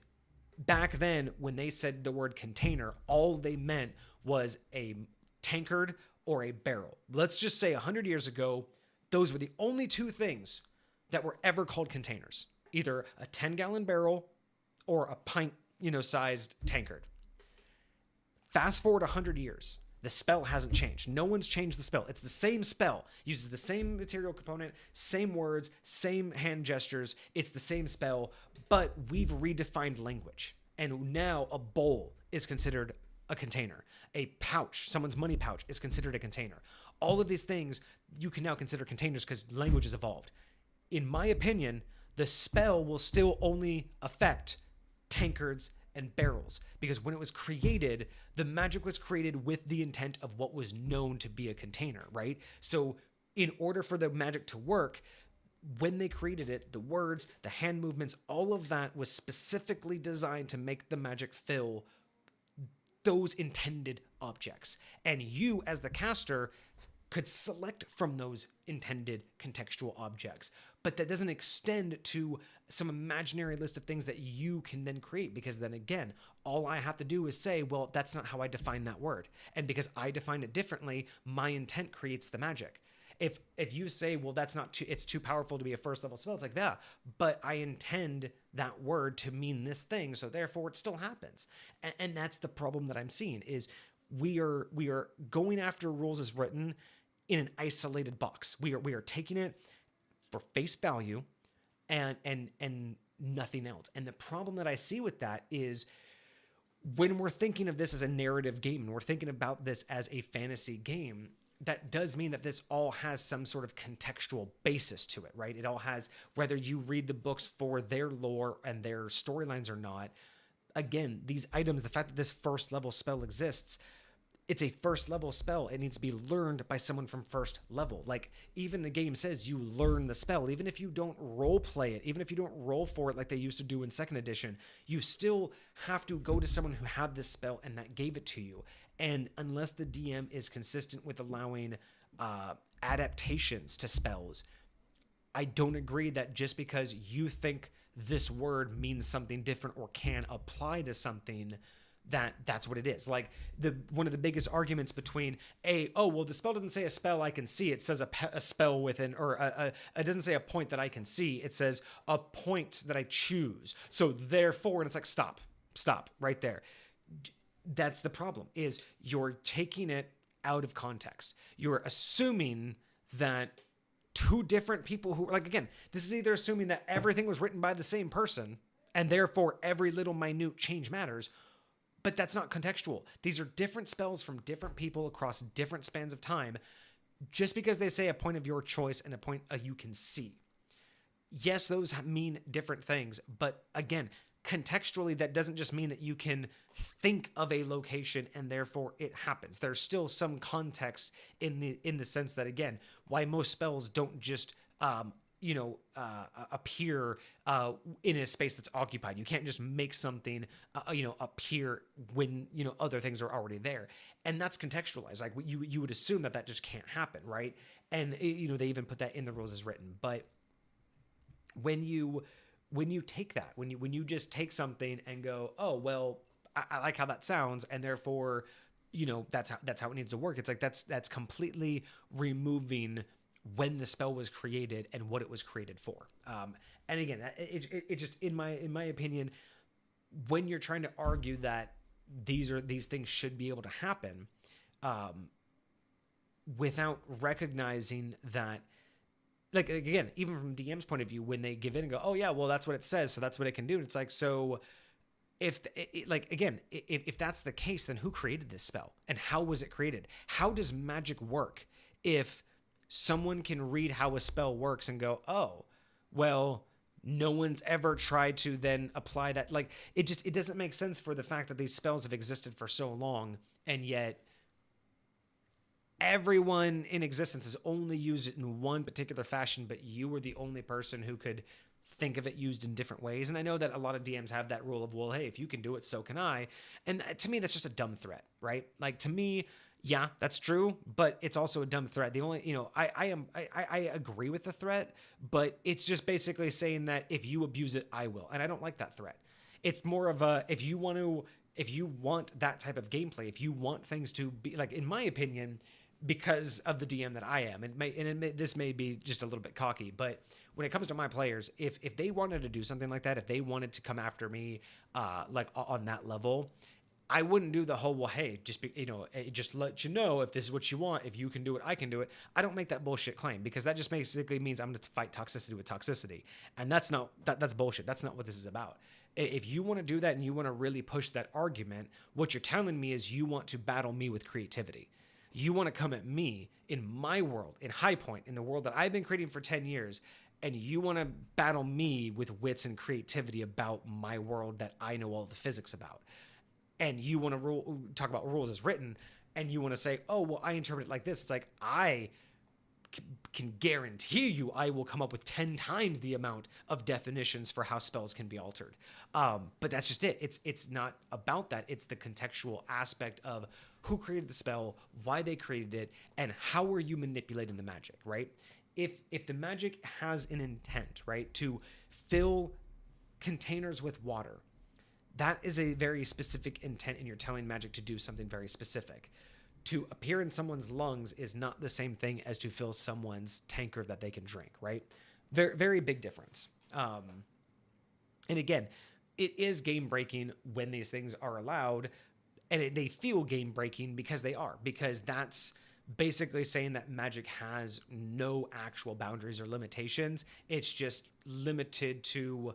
back then when they said the word container, all they meant was a tankard or a barrel. Let's just say 100 years ago, those were the only two things that were ever called containers, either a 10-gallon barrel or a pint, sized tankard. Fast forward 100 years. The spell hasn't changed. No one's changed the spell. It's the same spell. Uses the same material component, same words, same hand gestures. It's the same spell, but we've redefined language. And now a bowl is considered a container. A pouch, someone's money pouch, is considered a container. All of these things you can now consider containers because language has evolved. In my opinion, the spell will still only affect tankards and barrels, because when it was created, the magic was created with the intent of what was known to be a container, right? So in order for the magic to work, when they created it, the words, the hand movements, all of that was specifically designed to make the magic fill those intended objects. And you, as the caster, could select from those intended contextual objects. But that doesn't extend to some imaginary list of things that you can then create, because then again, all I have to do is say, well, that's not how I define that word. And because I define it differently, my intent creates the magic. If you say, well, that's not too, it's too powerful to be a first level spell, it's like, yeah, but I intend that word to mean this thing, so therefore it still happens. And that's the problem that I'm seeing is we are going after rules as written in an isolated box. We are taking it for face value and nothing else. And the problem that I see with that is when we're thinking of this as a narrative game and we're thinking about this as a fantasy game, that does mean that this all has some sort of contextual basis to it, right? It all has, whether you read the books for their lore and their storylines or not, again, these items, the fact that this first level spell exists, it's a first level spell. It needs to be learned by someone from first level. Like, even the game says you learn the spell. Even if you don't role play it, even if you don't roll for it like they used to do in second edition, you still have to go to someone who had this spell and that gave it to you. And unless the DM is consistent with allowing adaptations to spells, I don't agree that just because you think this word means something different or can apply to something, that's what it is. Like, one of the biggest arguments between the spell doesn't say a spell I can see. It says a spell within, or it doesn't say a point that I can see. It says a point that I choose. So therefore, and it's like, stop right there. That's the problem, is you're taking it out of context. You're assuming that two different people who, like, again, this is either assuming that everything was written by the same person and therefore every little minute change matters, but that's not contextual. These are different spells from different people across different spans of time, just because they say a point of your choice and a point you can see. Yes, those mean different things, but again, contextually, that doesn't just mean that you can think of a location and therefore it happens. There's still some context in the sense that, again, why most spells don't just appear in a space that's occupied. You can't just make something appear when other things are already there, and that's contextualized. Like, you would assume that just can't happen, right? And they even put that in the rules as written. But when you take that, when you just take something and go, oh well, I like how that sounds, and therefore that's how it needs to work. It's like that's completely removing when the spell was created and what it was created for. And again, it just, in my opinion, when you're trying to argue that these things should be able to happen, without recognizing that, like, again, even from DM's point of view, when they give in and go, oh yeah, well, that's what it says, so that's what it can do. It's like, so if that's the case, then who created this spell and how was it created? How does magic work if someone can read how a spell works and go, oh, well, no one's ever tried to then apply that? Like, it doesn't make sense for the fact that these spells have existed for so long, and yet everyone in existence has only used it in one particular fashion, but you were the only person who could think of it used in different ways. And I know that a lot of DMs have that rule of, well, hey, if you can do it, so can I. And to me, that's just a dumb threat, right? Like, to me, yeah, that's true, but it's also a dumb threat. The only, I agree with the threat, but it's just basically saying that if you abuse it, I will. And I don't like that threat. It's more of a, if you want that type of gameplay, if you want things to be, like, in my opinion, because of the DM that I am, this may be just a little bit cocky, but when it comes to my players, if they wanted to do something like that, if they wanted to come after me, like on that level, I wouldn't do the whole, well, hey, just just let you know if this is what you want. If you can do it, I can do it. I don't make that bullshit claim, because that just basically means I'm going to fight toxicity with toxicity. And that's bullshit. That's not what this is about. If you want to do that and you want to really push that argument, what you're telling me is you want to battle me with creativity. You want to come at me in my world, in High Point, in the world that I've been creating for 10 years, and you want to battle me with wits and creativity about my world that I know all the physics about. And you want to talk about rules as written, and you want to say, oh, well, I interpret it like this. It's like, I can guarantee you I will come up with 10 times the amount of definitions for how spells can be altered. But that's just it. It's not about that. It's the contextual aspect of who created the spell, why they created it, and how are you manipulating the magic, right? If the magic has an intent, right, to fill containers with water, that is a very specific intent, and you're telling magic to do something very specific. to appear in someone's lungs is not the same thing as to fill someone's tankard that they can drink, right? Very, very big difference. And again, it is game breaking when these things are allowed, and they feel game breaking because they are, because that's basically saying that magic has no actual boundaries or limitations. It's just limited to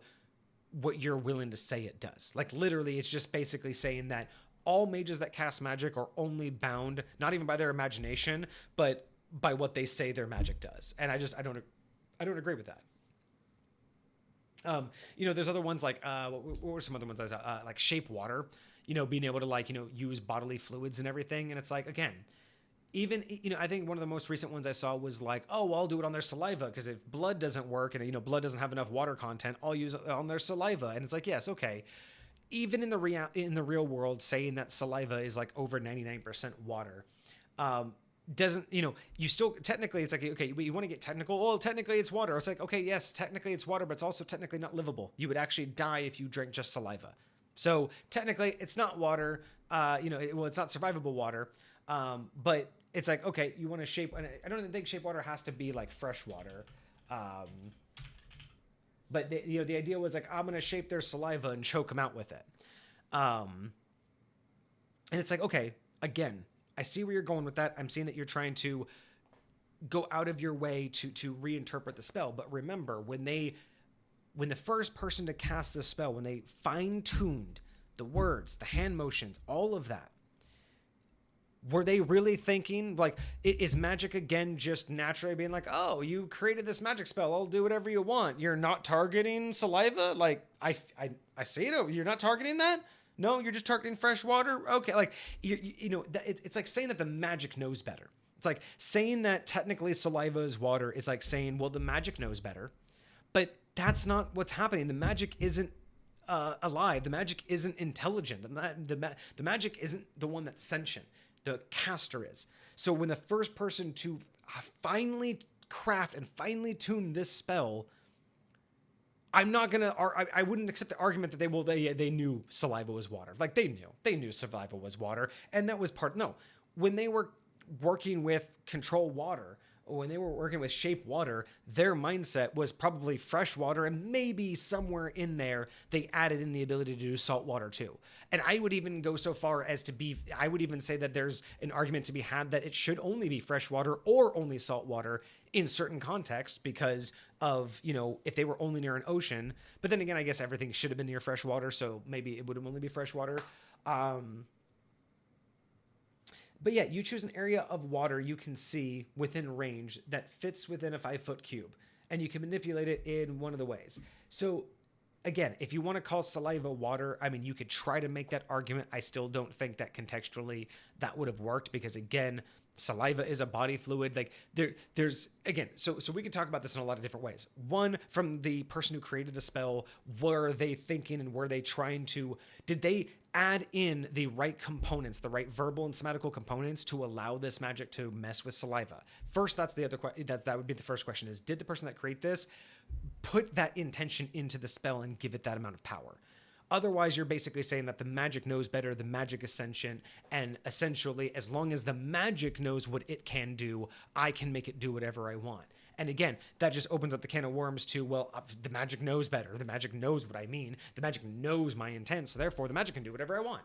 what you're willing to say it does. Like literally, it's just basically saying that all mages that cast magic are only bound, not even by their imagination, but by what they say their magic does. And I don't agree with that. There's other ones like, what were some other ones I saw? Like shape water, being able to like, use bodily fluids and everything. And it's like, again, even, I think one of the most recent ones I saw was like, oh, well, I'll do it on their saliva. Cause if blood doesn't work and, blood doesn't have enough water content, I'll use it on their saliva. And it's like, yes, okay. Even in the real world, saying that saliva is like over 99% water, doesn't, you still technically, it's like, okay, you want to get technical. Well, technically it's water. It's like, okay, yes, technically it's water, but it's also technically not livable. You would actually die if you drank just saliva. So technically it's not water, it's not survivable water. But it's like, okay, you want to shape, and I don't think shape water has to be like fresh water. But the idea was like, I'm going to shape their saliva and choke them out with it. And it's like, okay, again, I see where you're going with that. I'm seeing that you're trying to go out of your way to reinterpret the spell. But remember, when the first person to cast the spell, when they fine-tuned the words, the hand motions, all of that, were they really thinking, like, is magic again just naturally being like, oh, you created this magic spell, I'll do whatever you want. You're not targeting saliva? Like, I see it. You're not targeting that? No, you're just targeting fresh water? Okay, like, it's like saying that the magic knows better. It's like saying that technically saliva is water is like saying, well, the magic knows better. But that's not what's happening. The magic isn't alive. The magic isn't intelligent. The magic isn't the one that's sentient. The caster is. So when the first person to finally craft and finally tune this spell, I wouldn't accept the argument that they knew saliva was water. Like they knew saliva was water. And that was when they were working with control water, or when they were working with shape water, their mindset was probably fresh water, and maybe somewhere in there they added in the ability to do salt water too. And I would even go so far as I would even say that there's an argument to be had that it should only be fresh water or only salt water in certain contexts because of, if they were only near an ocean. But then again, I guess everything should have been near fresh water, so maybe it would only be fresh water. But yeah, you choose an area of water you can see within range that fits within a 5-foot cube, and you can manipulate it in one of the ways. So again, if you want to call saliva water, I mean, you could try to make that argument. I still don't think that contextually that would have worked because again, saliva is a body fluid. Like there's again, so we could talk about this in a lot of different ways. One, from the person who created the spell, were they thinking and were they trying to, did they add in the right components, the right verbal and somatical components to allow this magic to mess with saliva? First, that's the other question. That would be the first question is, did the person that create this put that intention into the spell and give it that amount of power? Otherwise, you're basically saying that the magic knows better, the magic is sentient, and essentially, as long as the magic knows what it can do, I can make it do whatever I want. And again, that just opens up the can of worms to, well, the magic knows better. The magic knows what I mean. The magic knows my intent, so therefore the magic can do whatever I want.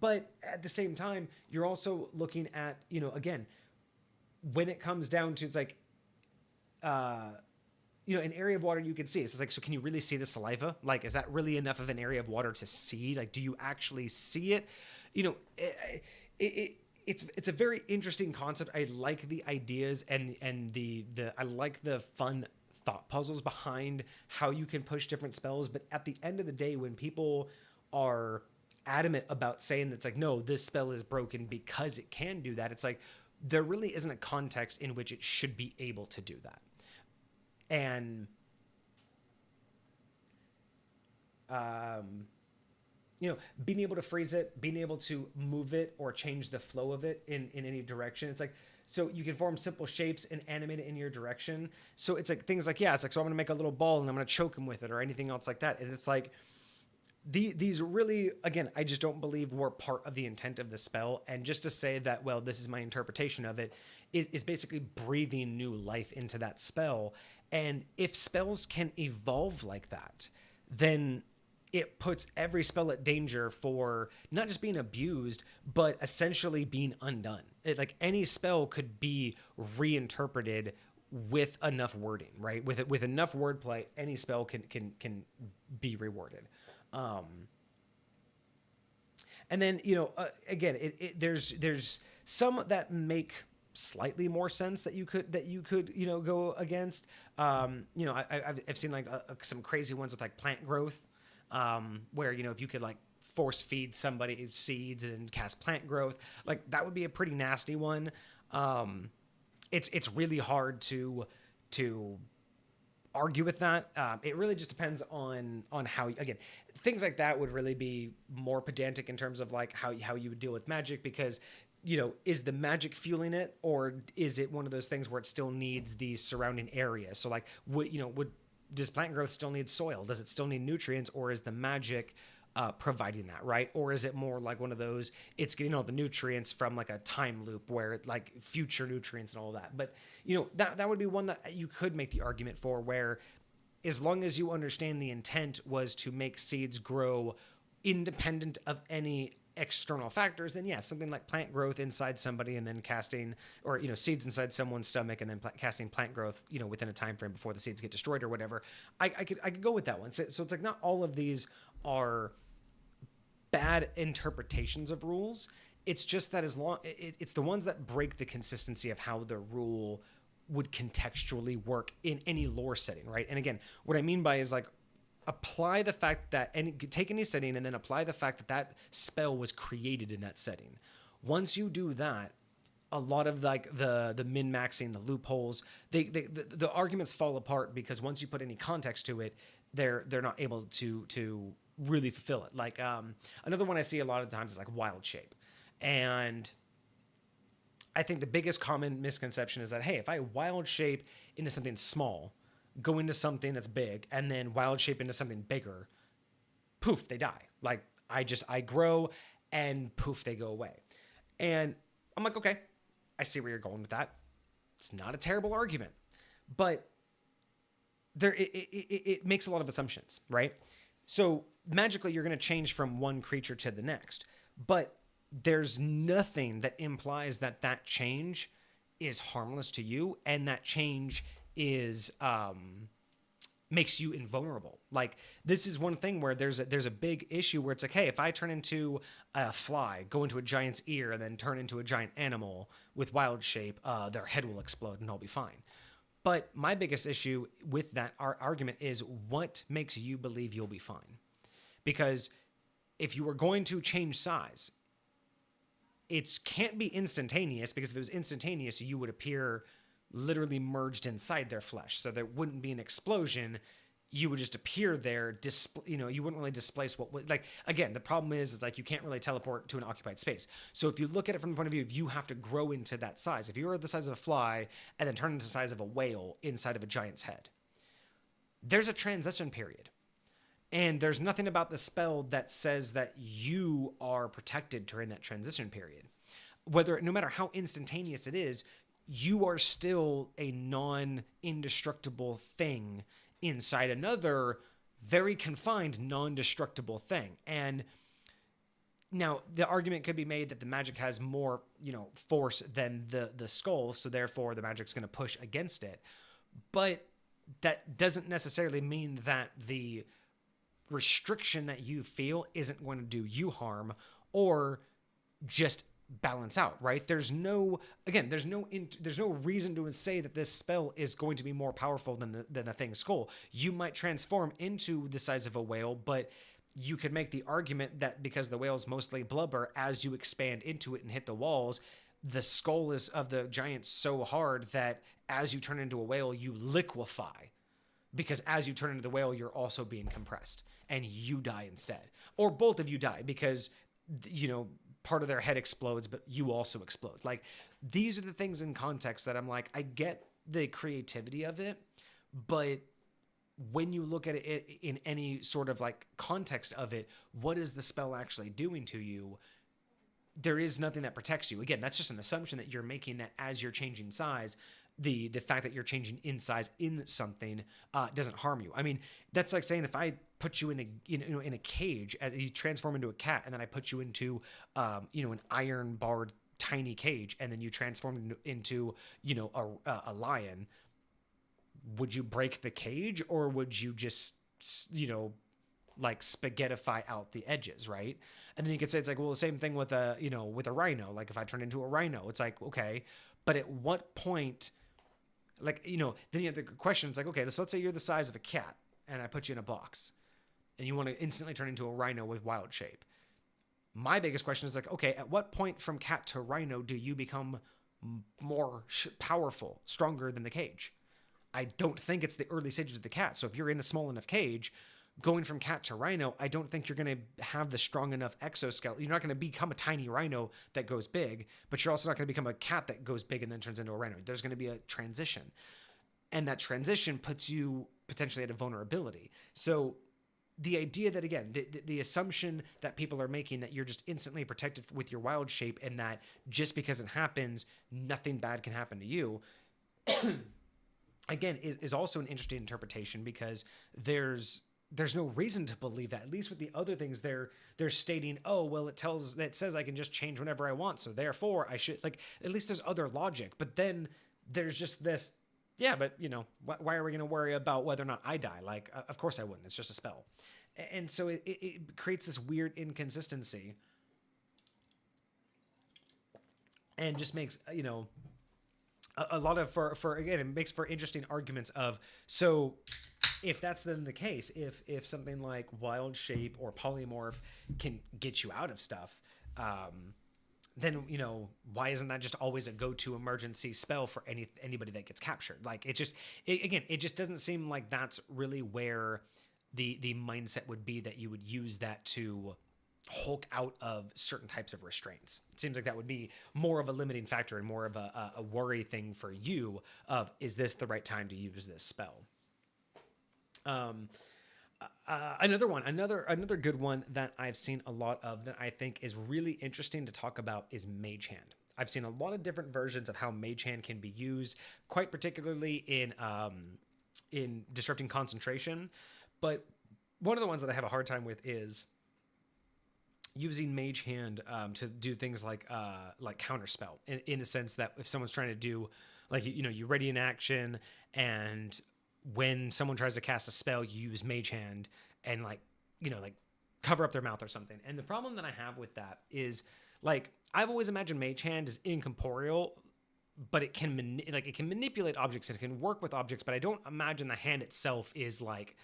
But at the same time, you're also looking at, again, when it comes down to, it's like, an area of water you can see. It's like, so can you really see the saliva? Like, is that really enough of an area of water to see? Like, do you actually see it? It's a very interesting concept. I like the ideas and I like the fun thought puzzles behind how you can push different spells. But at the end of the day, when people are adamant about saying that's like, no, this spell is broken because it can do that, it's like, there really isn't a context in which it should be able to do that. And, being able to freeze it, being able to move it or change the flow of it in any direction. It's like, so you can form simple shapes and animate it in your direction. So it's like things like, so I'm going to make a little ball and I'm going to choke him with it or anything else like that. And it's like, these really, again, I just don't believe were part of the intent of the spell. And just to say that, well, this is my interpretation of it, is basically breathing new life into that spell. And if spells can evolve like that, then it puts every spell at danger for not just being abused, but essentially being undone. Like any spell could be reinterpreted with enough wording, right? With enough wordplay, any spell can be reworded. And then, again, there's some that make slightly more sense that you could go against. I've seen like some crazy ones with like plant growth, where if you could like force feed somebody seeds and cast plant growth, like that would be a pretty nasty one. It's really hard to argue with that. It really just depends on how, again, things like that would really be more pedantic in terms of like how you would deal with magic, because is the magic fueling it, or is it one of those things where it still needs the surrounding area? So like does plant growth still need soil? Does it still need nutrients, or is the magic providing that, right? Or is it more like one of those, it's getting all the nutrients from like a time loop where like future nutrients and all that. But that would be one that you could make the argument for, where as long as you understand the intent was to make seeds grow independent of any external factors, then something like plant growth inside somebody and then casting, or seeds inside someone's stomach and then casting plant growth within a time frame before the seeds get destroyed or whatever, I could go with that one. So it's like not all of these are bad interpretations of rules. It's just that it's the ones that break the consistency of how the rule would contextually work in any lore setting, right? And again, what I mean by is like, apply the fact that, and take any setting and then apply the fact that that spell was created in that setting. Once you do that, a lot of like the min-maxing, the loopholes, the arguments fall apart, because once you put any context to it, they're not able to really fulfill it. Like another one I see a lot of times is like wild shape. And I think the biggest common misconception is that, hey, if I wild shape into something small, go into something that's big, and then wild shape into something bigger, poof, they die. Like I grow and poof, they go away. And I'm like, okay, I see where you're going with that. It's not a terrible argument, but it makes a lot of assumptions, right? So magically you're going to change from one creature to the next, but there's nothing that implies that change is harmless to you, and that change is makes you invulnerable. Like this is one thing where there's a big issue where it's like, hey, if I turn into a fly, go into a giant's ear, and then turn into a giant animal with wild shape, their head will explode and I'll be fine. But my biggest issue with that argument is, what makes you believe you'll be fine? Because if you were going to change size, it can't be instantaneous, because if it was instantaneous, you would appear literally merged inside their flesh. So there wouldn't be an explosion. You would just appear there. You wouldn't really displace what would, like, again, the problem is like you can't really teleport to an occupied space. So if you look at it from the point of view of you have to grow into that size, if you were the size of a fly and then turn into the size of a whale inside of a giant's head, there's a transition period. And there's nothing about the spell that says that you are protected during that transition period. No matter how instantaneous it is, you are still a non-indestructible thing inside another very confined, non-destructible thing. And now the argument could be made that the magic has more, force than the skull, so therefore the magic's going to push against it. But that doesn't necessarily mean that the restriction that you feel isn't going to do you harm or just balance out, right? There's no reason to say that this spell is going to be more powerful than the thing's skull. You might transform into the size of a whale, but you could make the argument that because the whale's mostly blubber, as you expand into it and hit the walls, the skull is of the giant so hard that as you turn into a whale, you liquefy. Because as you turn into the whale, you're also being compressed and you die instead. Or both of you die because, part of their head explodes, but you also explode. Like, these are the things in context that I'm like, I get the creativity of it, but when you look at it in any sort of like context of it, what is the spell actually doing to you? There is nothing that protects you. Again, that's just an assumption that you're making, that as you're changing size, the fact that you're changing in size in something doesn't harm you. I mean, that's like saying if I put you in a cage, you transform into a cat, and then I put you into an iron barred tiny cage, and then you transform into a lion. Would you break the cage, or would you just like spaghettify out the edges, right? And then you could say it's like, well, the same thing with a rhino. Like if I turn into a rhino, it's like, okay, but at what point, like, then you have the question, it's like, okay, so let's say you're the size of a cat and I put you in a box and you want to instantly turn into a rhino with wild shape. My biggest question is like, okay, at what point from cat to rhino do you become more powerful, stronger than the cage? I don't think it's the early stages of the cat. So if you're in a small enough cage, going from cat to rhino, I don't think you're going to have the strong enough exoskeleton. You're not going to become a tiny rhino that goes big, but you're also not going to become a cat that goes big and then turns into a rhino. There's going to be a transition. And that transition puts you potentially at a vulnerability. So the idea that, again, the assumption that people are making that you're just instantly protected with your wild shape, and that just because it happens, nothing bad can happen to you, again, is also an interesting interpretation, because there's no reason to believe that. At least with the other things, they're stating, oh, well, it says I can just change whenever I want, so therefore I should, like, at least there's other logic. But then there's just this, yeah, but why are we going to worry about whether or not I die? Like, of course I wouldn't. It's just a spell. And so it creates this weird inconsistency, and just makes, a lot of, for again, it makes for interesting arguments of, so if that's then the case, if something like wild shape or polymorph can get you out of stuff, then why isn't that just always a go-to emergency spell for anybody that gets captured? Like, it just doesn't seem like that's really where the mindset would be, that you would use that to Hulk out of certain types of restraints. It seems like that would be more of a limiting factor and more of a worry thing for you of, is this the right time to use this spell? Another good one that I've seen a lot of that I think is really interesting to talk about is Mage Hand. I've seen a lot of different versions of how Mage Hand can be used, quite particularly in disrupting concentration. But one of the ones that I have a hard time with is using Mage Hand to do things like counterspell, in the sense that if someone's trying to do, like, you ready in action, and when someone tries to cast a spell, you use Mage Hand and like cover up their mouth or something. And the problem that I have with that is, like, I've always imagined Mage Hand as incorporeal, but it can manipulate objects and it can work with objects, but I don't imagine the hand itself is like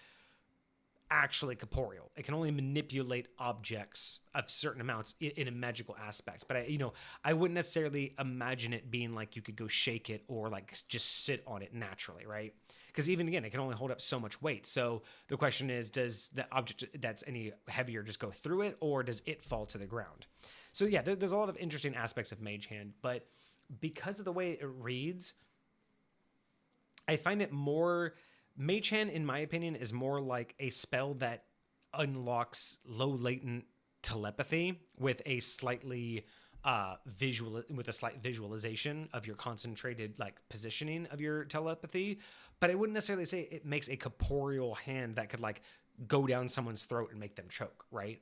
actually corporeal. It can only manipulate objects of certain amounts in a magical aspect. But I wouldn't necessarily imagine it being like you could go shake it or like just sit on it naturally, right? Because even again, it can only hold up so much weight. So the question is, does the object that's any heavier just go through it, or does it fall to the ground? So yeah, there's a lot of interesting aspects of Mage Hand, but because of the way it reads, I find it more, Mage Hand, in my opinion, is more like a spell that unlocks low latent telepathy with a slightly slight visualization of your concentrated like positioning of your telepathy. But I wouldn't necessarily say it makes a corporeal hand that could like go down someone's throat and make them choke, right?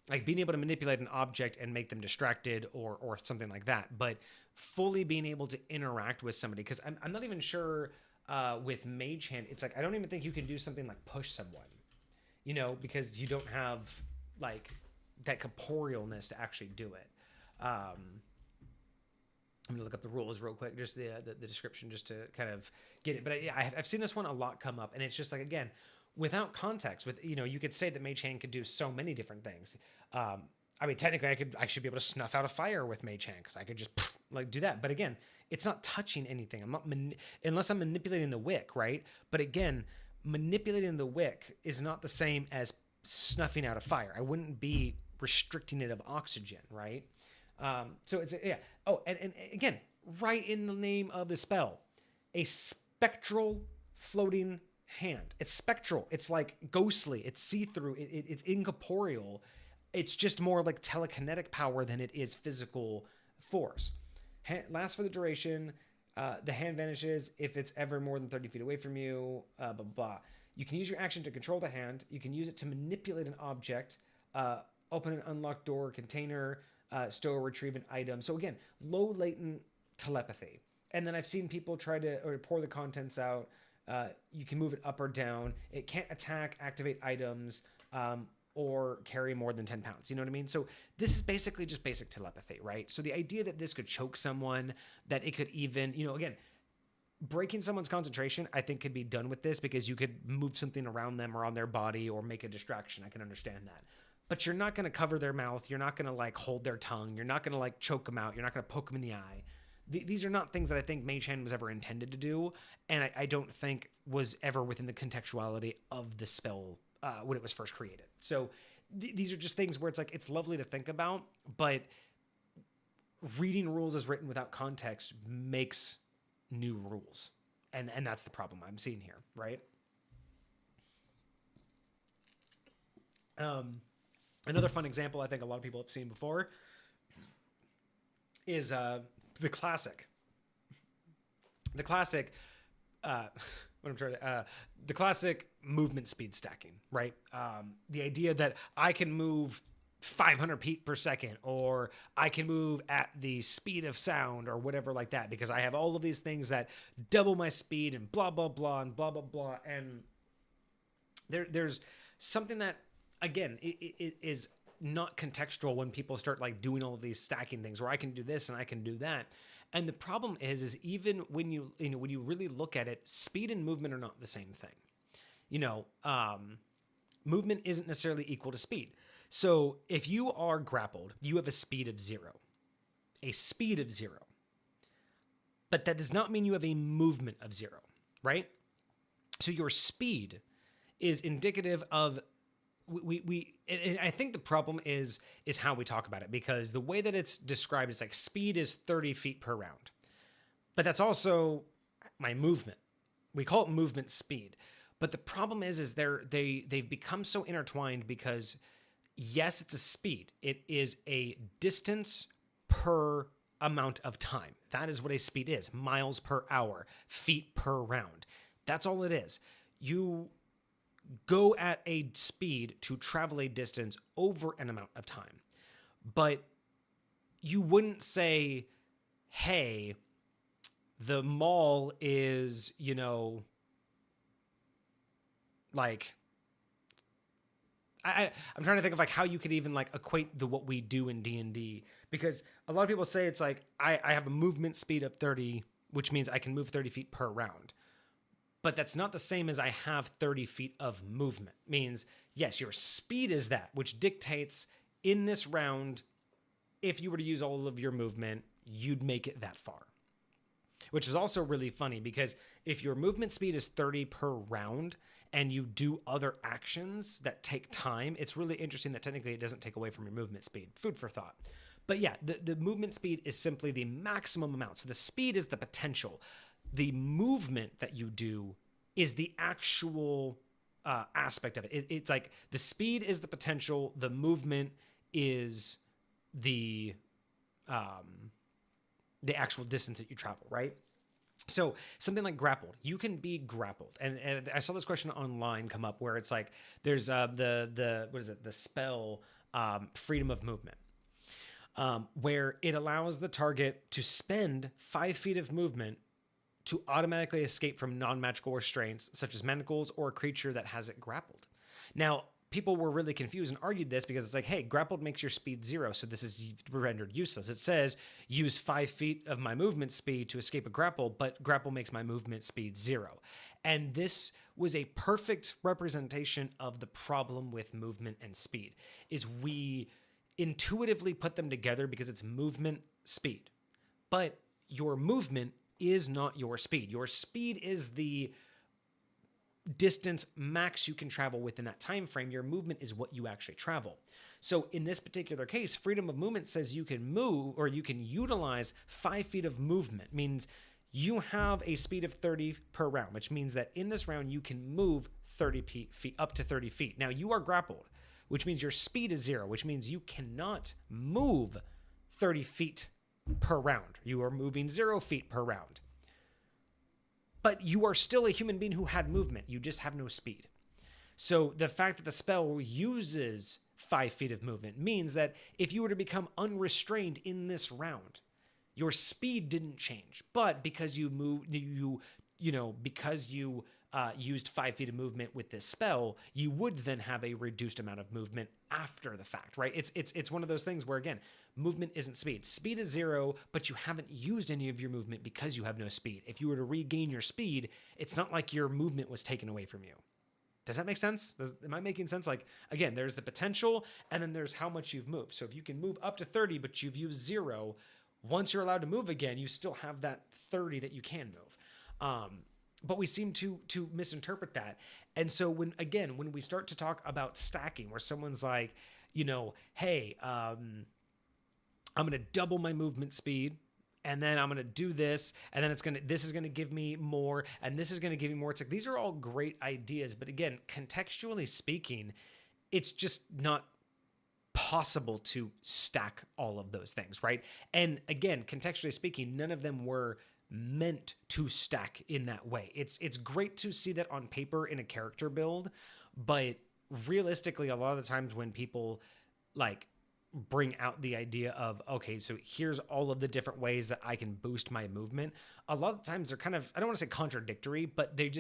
Like being able to manipulate an object and make them distracted or something like that. But fully being able to interact with somebody, because I'm not even sure with Mage Hand, it's like I don't even think you can do something like push someone, because you don't have like that corporealness to actually do it. I'm gonna look up the rules real quick, just the description, just to kind of get it. But yeah, I've seen this one a lot come up, and it's just like, again, without context, with you could say that Mage Hand could do so many different things. I mean, technically, I should be able to snuff out a fire with Mage Hand, because I could just like do that. But again, it's not touching anything. I'm not unless I'm manipulating the wick, right? But again, manipulating the wick is not the same as snuffing out a fire. I wouldn't be restricting it of oxygen, right? So it's yeah. Oh, and again, right in the name of the spell, a spectral floating hand. It's spectral. It's like ghostly. It's see-through. It's incorporeal. It's just more like telekinetic power than it is physical force. Lasts for the duration. The hand vanishes if it's ever more than 30 feet away from you. Blah, blah, blah. You can use your action to control the hand. You can use it to manipulate an object, open an unlocked door or container, stow or retrieve an item. So again, low latent telepathy. And then I've seen people try to pour the contents out. You can move it up or down. It can't attack, activate items, or carry more than 10 pounds. You know what I mean? So this is basically just basic telepathy, right? So the idea that this could choke someone, that it could even, again, breaking someone's concentration, I think could be done with this because you could move something around them or on their body or make a distraction. I can understand that. But you're not going to cover their mouth. You're not going to like hold their tongue. You're not going to like choke them out. You're not going to poke them in the eye. These are not things that I think Mage Hand was ever intended to do. And I don't think was ever within the contextuality of the spell when it was first created. So these are just things where it's like, it's lovely to think about, but reading rules as written without context makes new rules. And that's the problem I'm seeing here, right? Another fun example I think a lot of people have seen before is the classic. The classic, the classic movement speed stacking, right? The idea that I can move 500 feet per second, or I can move at the speed of sound, or whatever like that, because I have all of these things that double my speed and blah, blah, blah, and blah, blah, blah. And there's something that, again, it is not contextual when people start like doing all of these stacking things where I can do this and I can do that. And the problem is even when you really look at it, speed and movement are not the same thing. Movement isn't necessarily equal to speed. So if you are grappled, you have a speed of 0. A speed of 0. But that does not mean you have a movement of 0, right? So your speed is indicative of I think the problem is how we talk about it, because the way that it's described is like speed is 30 feet per round. But that's also my movement. We call it movement speed. But the problem is they've become so intertwined because yes, it's a speed. It is a distance per amount of time. That is what a speed is. Miles per hour, feet per round. That's all it is. You go at a speed to travel a distance over an amount of time. But you wouldn't say, hey, the mall is, like, I'm trying to think of like how you could even like equate what we do in D&D, because a lot of people say it's like, I have a movement speed of 30, which means I can move 30 feet per round. But that's not the same as I have 30 feet of movement. Means, yes, your speed is that, which dictates in this round, if you were to use all of your movement, you'd make it that far. Which is also really funny, because if your movement speed is 30 per round and you do other actions that take time, it's really interesting that technically it doesn't take away from your movement speed. Food for thought. But yeah, the movement speed is simply the maximum amount. So the speed is the potential. The movement that you do is the actual aspect of it. It's like the speed is the potential, the movement is the actual distance that you travel, right? So something like grappled, you can be grappled. And I saw this question online come up where it's like, there's the spell freedom of movement, where it allows the target to spend 5 feet of movement to automatically escape from non-magical restraints, such as manacles or a creature that has it grappled. Now, people were really confused and argued this because it's like, hey, grappled makes your speed 0, so this is rendered useless. It says, use 5 feet of my movement speed to escape a grapple, but grapple makes my movement speed 0. And this was a perfect representation of the problem with movement and speed, is we intuitively put them together because it's movement, speed. But your movement is not your speed. Your speed is the distance max you can travel within that time frame. Your movement is what you actually travel. So in this particular case, freedom of movement says you can move, or you can utilize 5 feet of movement. Means you have a speed of 30 per round, which means that in this round, you can move 30 feet, up to 30 feet. Now, you are grappled, which means your speed is 0, which means you cannot move 30 feet per round. You are moving 0 feet per round. But you are still a human being who had movement. You just have no speed. So the fact that the spell uses 5 feet of movement means that if you were to become unrestrained in this round, your speed didn't change. But because you used 5 feet of movement with this spell, you would then have a reduced amount of movement after the fact, right? It's one of those things where, again, movement isn't speed. Speed is 0, but you haven't used any of your movement because you have no speed. If you were to regain your speed, it's not like your movement was taken away from you. Does that make sense? Am I making sense? Like, again, there's the potential, and then there's how much you've moved. So if you can move up to 30, but you've used 0, once you're allowed to move again, you still have that 30 that you can move. But we seem to misinterpret that. And so when we start to talk about stacking, where someone's like, hey, I'm going to double my movement speed, and then I'm going to do this, and then this is going to give me more, and this is going to give me more. It's like, these are all great ideas. But again, contextually speaking, it's just not possible to stack all of those things, right? And again, contextually speaking, none of them were meant to stack in that way. It's great to see that on paper in a character build, but realistically, a lot of the times when people like bring out the idea of, okay, so here's all of the different ways that I can boost my movement, a lot of times they're kind of, I don't want to say contradictory, but they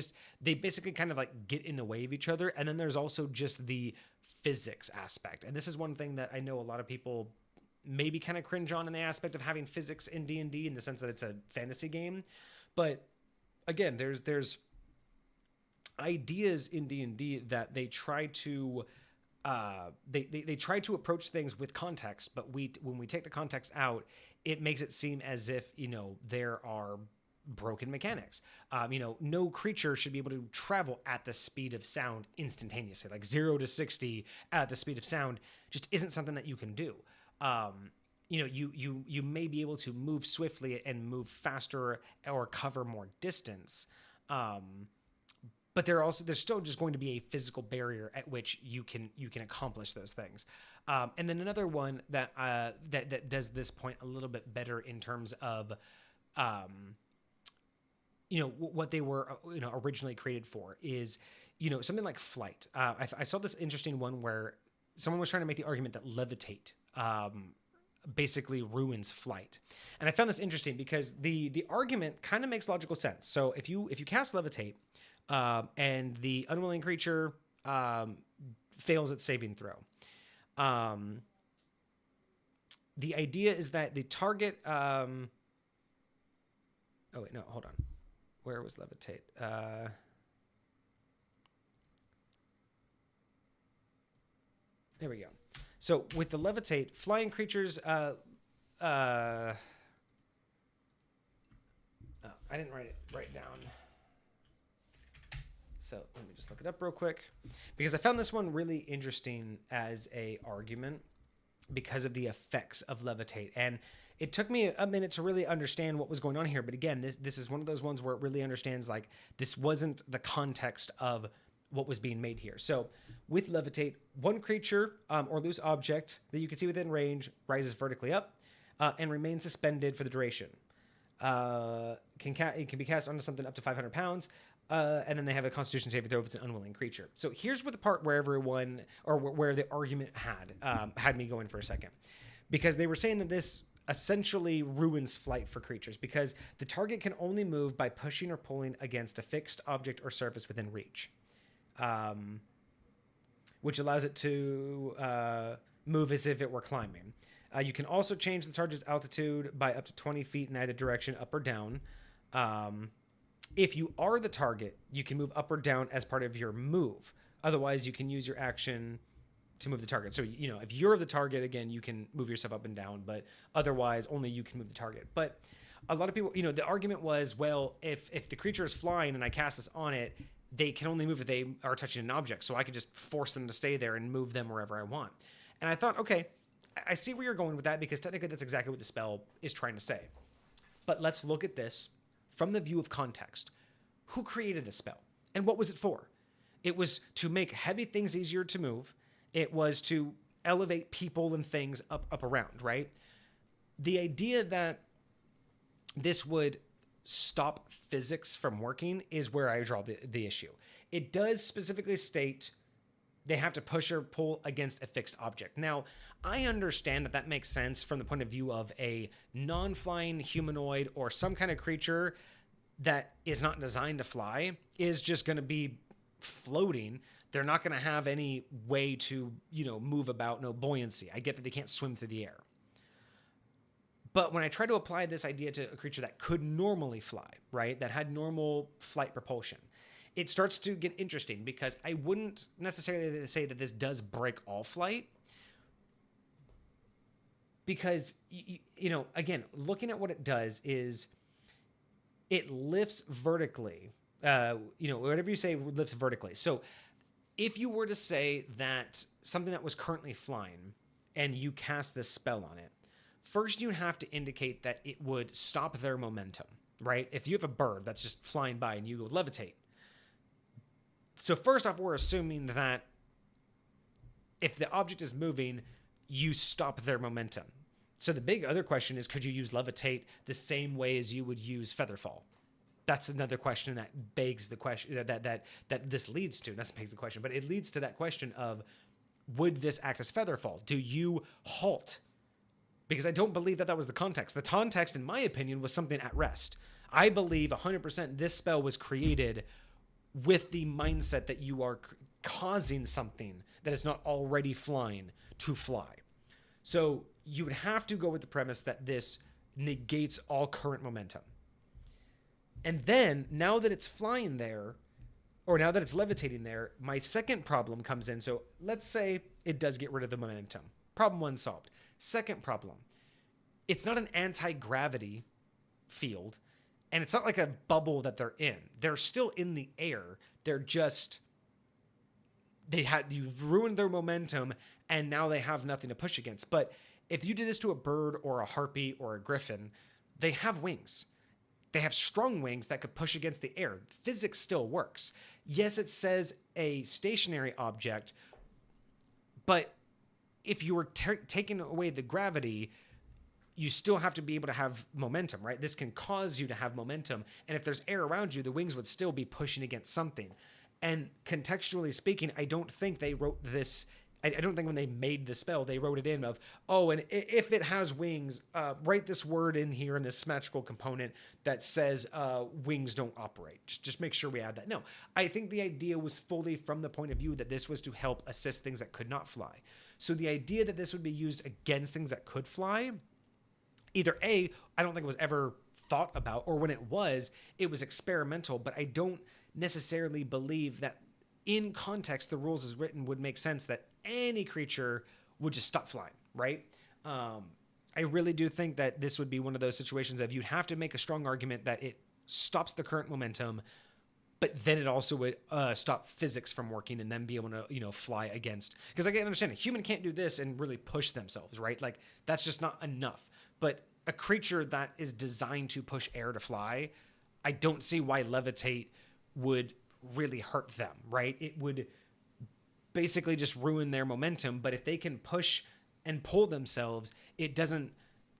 basically kind of like get in the way of each other. And then there's also just the physics aspect. And this is one thing that I know a lot of people maybe kind of cringe on in the aspect of having physics in D&D, in the sense that it's a fantasy game. But again, there's ideas in D&D that they try to they try to approach things with context, but when we take the context out, it makes it seem as if there are broken mechanics. No creature should be able to travel at the speed of sound instantaneously. Like 0 to 60 at the speed of sound just isn't something that you can do. You may be able to move swiftly and move faster or cover more distance. But there's still just going to be a physical barrier at which you can accomplish those things. And then another one that does this point a little bit better in terms of, what they were originally created for is, something like flight. I saw this interesting one where someone was trying to make the argument that levitate basically ruins flight. And I found this interesting because the argument kind of makes logical sense. So if you cast levitate, and the unwilling creature fails its saving throw, the idea is that the target oh wait, no, hold on. Where was levitate? There we go. So with the levitate, flying creatures, oh, I didn't write it down. So let me just look it up real quick, because I found this one really interesting as a argument because of the effects of levitate. And it took me a minute to really understand what was going on here. But again, this is one of those ones where it really understands, like, this wasn't the context of what was being made here. So with levitate, one creature or loose object that you can see within range rises vertically up and remains suspended for the duration. It can be cast onto something up to 500 pounds. And then they have a Constitution saving throw if it's an unwilling creature. So here's where the part where everyone, or where the argument had me going for a second, because they were saying that this essentially ruins flight for creatures because the target can only move by pushing or pulling against a fixed object or surface within reach, which allows it to move as if it were climbing. You can also change the target's altitude by up to 20 feet in either direction, up or down. If you are the target, you can move up or down as part of your move. Otherwise, you can use your action to move the target. So, if you're the target, again, you can move yourself up and down, but otherwise only you can move the target. But a lot of people, the argument was, well, if the creature is flying and I cast this on it, they can only move if they are touching an object. So I could just force them to stay there and move them wherever I want. And I thought, okay, I see where you're going with that, because technically that's exactly what the spell is trying to say. But let's look at this from the view of context. Who created the spell? And what was it for? It was to make heavy things easier to move. It was to elevate people and things up around, right? The idea that this would stop physics from working is where I draw the issue. It does specifically state they have to push or pull against a fixed object. Now, I understand that makes sense from the point of view of a non-flying humanoid or some kind of creature that is not designed to fly, is just going to be floating. They're not going to have any way to, move about, no buoyancy. I get that they can't swim through the air. But when I try to apply this idea to a creature that could normally fly, right, that had normal flight propulsion, it starts to get interesting because I wouldn't necessarily say that this does break all flight. Because, again, looking at what it does is it lifts vertically. Whatever you say lifts vertically. So if you were to say that something that was currently flying and you cast this spell on it, first you have to indicate that it would stop their momentum, right? If you have a bird that's just flying by and you go levitate. So first off, we're assuming that if the object is moving, you stop their momentum. So the big other question is, could you use levitate the same way as you would use featherfall? That's another question that begs the question that this leads to. Not begs the question, but it leads to that question of, would this act as featherfall? Do you halt? Because I don't believe that was the context. The context, in my opinion, was something at rest. I believe 100% this spell was created with the mindset that you are causing something that is not already flying to fly. So you would have to go with the premise that this negates all current momentum. And then, now that it's flying there, or now that it's levitating there, my second problem comes in. So let's say it does get rid of the momentum. Problem one solved. Second problem, it's not an anti-gravity field, and it's not like a bubble that they're in. They're still in the air. They're just, you've ruined their momentum, and now they have nothing to push against. But if you did this to a bird or a harpy or a griffin, they have wings. They have strong wings that could push against the air. Physics still works. Yes, it says a stationary object, but if you were taking away the gravity, you still have to be able to have momentum, right? This can cause you to have momentum. And if there's air around you, the wings would still be pushing against something. And contextually speaking, I don't think they wrote this. I don't think when they made the spell, they wrote it in of, and if it has wings, write this word in here in this magical component that says wings don't operate. Just make sure we add that. No, I think the idea was fully from the point of view that this was to help assist things that could not fly. So the idea that this would be used against things that could fly, either A, I don't think it was ever thought about, or when it was experimental, but I don't necessarily believe that in context, the rules as written would make sense that any creature would just stop flying, right? I really do think that this would be one of those situations of you'd have to make a strong argument that it stops the current momentum, but then it also would stop physics from working and then be able to, fly against. Because I can understand a human can't do this and really push themselves, right? Like, that's just not enough. But a creature that is designed to push air to fly, I don't see why levitate would really hurt them, right? It would basically just ruin their momentum. But if they can push and pull themselves, it doesn't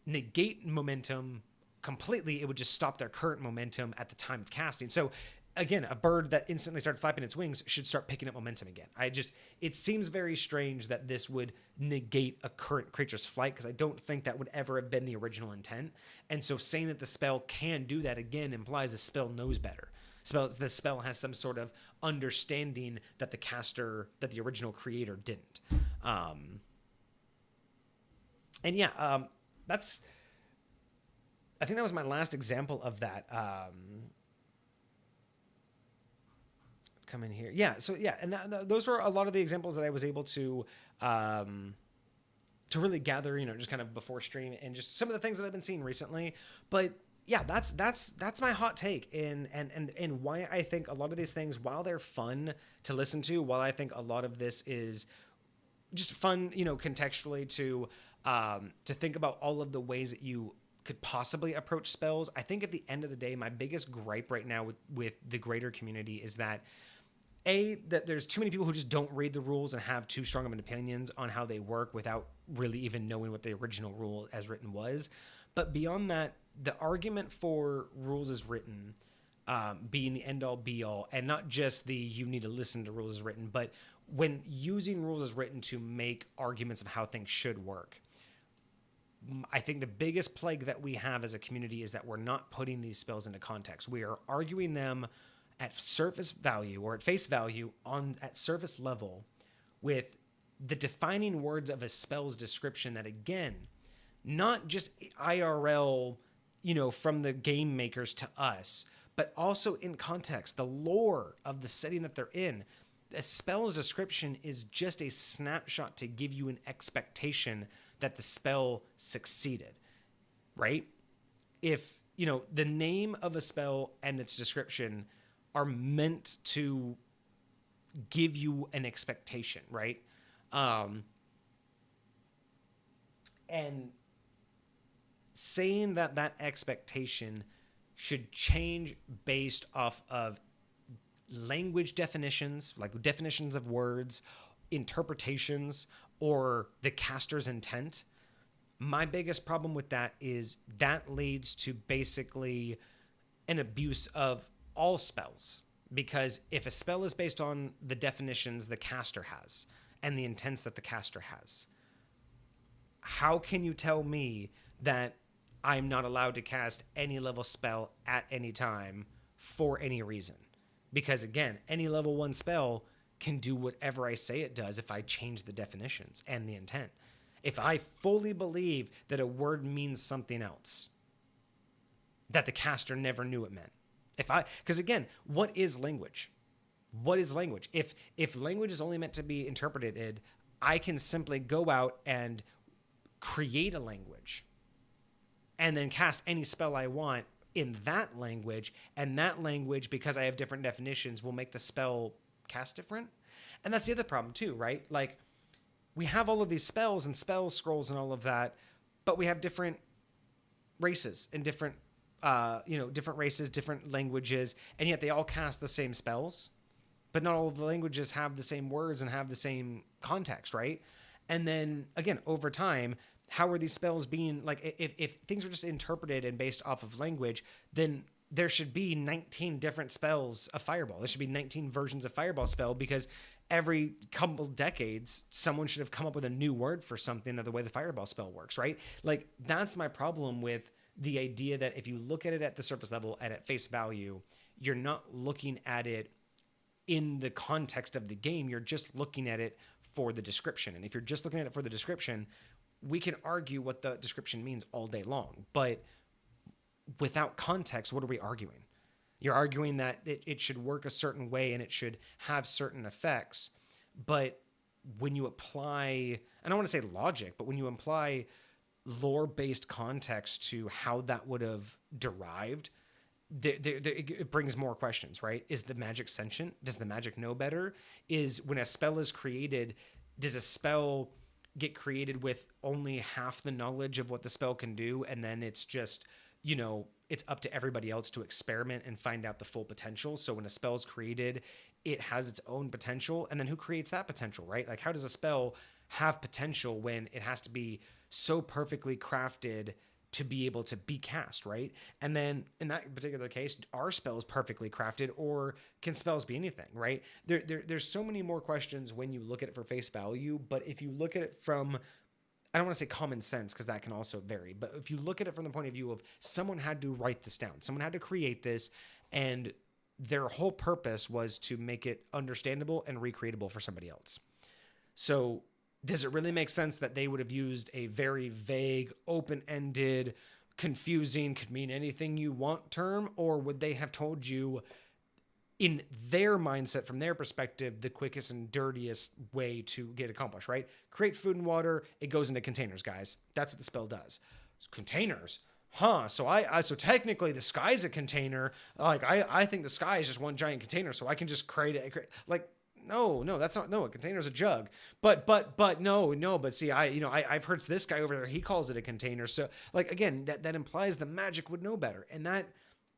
negate momentum completely. It would just stop their current momentum at the time of casting. So again, a bird that instantly started flapping its wings should start picking up momentum again. It seems very strange that this would negate a current creature's flight, because I don't think that would ever have been the original intent. And so saying that the spell can do that again implies the spell knows better. The spell has some sort of understanding that the original creator didn't. That's, I think that was my last example of that. Come in here. Yeah. So yeah. And those were a lot of the examples that I was able to really gather, just kind of before stream, and just some of the things that I've been seeing recently. But yeah, that's my hot take, and why I think a lot of these things, while they're fun to listen to, while I think a lot of this is just fun, contextually to think about all of the ways that you could possibly approach spells. I think at the end of the day, my biggest gripe right now with the greater community is that that there's too many people who just don't read the rules and have too strong of an opinions on how they work without really even knowing what the original rule as written was. But beyond that, the argument for rules as written being the end all be all, and not just the you need to listen to rules as written, but when using rules as written to make arguments of how things should work. I think the biggest plague that we have as a community is that we're not putting these spells into context. We are arguing them at surface value or at face value at surface level with the defining words of a spell's description that, again, not just IRL, from the game makers to us, but also in context, the lore of the setting that they're in. A spell's description is just a snapshot to give you an expectation that the spell succeeded, right? If, the name of a spell and its description are meant to give you an expectation, right? And saying that expectation should change based off of language definitions, like definitions of words, interpretations, or the caster's intent. My biggest problem with that is that leads to basically an abuse of all spells. Because if a spell is based on the definitions the caster has and the intents that the caster has, how can you tell me that I'm not allowed to cast any level spell at any time for any reason? Because again, any level 1 spell can do whatever I say it does if I change the definitions and the intent. If I fully believe that a word means something else that the caster never knew it meant. Because again, what is language? What is language? If language is only meant to be interpreted, I can simply go out and create a language and then cast any spell I want in that language, and that language, because I have different definitions, will make the spell cast different. And that's the other problem too, right? Like, we have all of these spells and spell scrolls and all of that, but we have different races and different races, different languages, and yet they all cast the same spells, but not all of the languages have the same words and have the same context, right? And then again, over time, how are these spells being, like, if things are just interpreted and based off of language, then there should be 19 different spells of Fireball. There should be 19 versions of Fireball spell, because every couple decades, someone should have come up with a new word for something of the way the Fireball spell works, right? Like, that's my problem with the idea that if you look at it at the surface level and at face value, you're not looking at it in the context of the game. You're just looking at it for the description. And if you're just looking at it for the description, we can argue what the description means all day long, but without context, what are we arguing? You're arguing that it should work a certain way and it should have certain effects, but when you apply, I don't want to say logic, but when you apply lore-based context to how that would have derived, it brings more questions, right? Is the magic sentient? Does the magic know better? Is when a spell is created, does a spell get created with only half the knowledge of what the spell can do, and then it's just, it's up to everybody else to experiment and find out the full potential? So when a spell is created, it has its own potential, and then who creates that potential, right? Like, how does a spell have potential when it has to be so perfectly crafted to be able to be cast, right? And then in that particular case, are spells perfectly crafted, or can spells be anything, right? There's so many more questions when you look at it for face value, but if you look at it from, I don't want to say common sense, because that can also vary, but if you look at it from the point of view of someone had to write this down, someone had to create this, and their whole purpose was to make it understandable and recreatable for somebody else. So does it really make sense that they would have used a very vague, open-ended, confusing, could mean anything you want term, or would they have told you in their mindset, from their perspective, the quickest and dirtiest way to get accomplished, right? Create food and water, it goes into containers, guys. That's what the spell does. Containers? Huh, so technically the sky's a container. Like, I think the sky is just one giant container, so I can just create it. Like, no, that's not, no, a container's a jug. But see, I've heard this guy over there, he calls it a container. So like, again, that implies the magic would know better. And that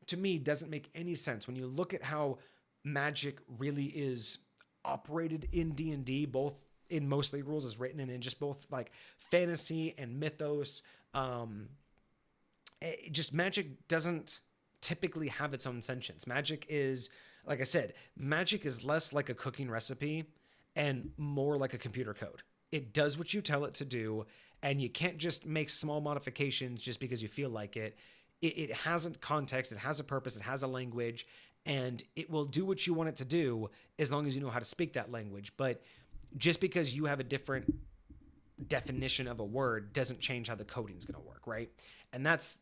to me doesn't make any sense when you look at how magic really is operated in D&D, both in mostly rules as written and in just both like fantasy and mythos. Just magic doesn't typically have its own sentience. Magic is, like I said, magic is less like a cooking recipe and more like a computer code. It does what you tell it to do, and you can't just make small modifications just because you feel like it. It has a context, it has a purpose, it has a language, and it will do what you want it to do as long as you know how to speak that language. But just because you have a different definition of a word doesn't change how the coding is going to work, right? And that's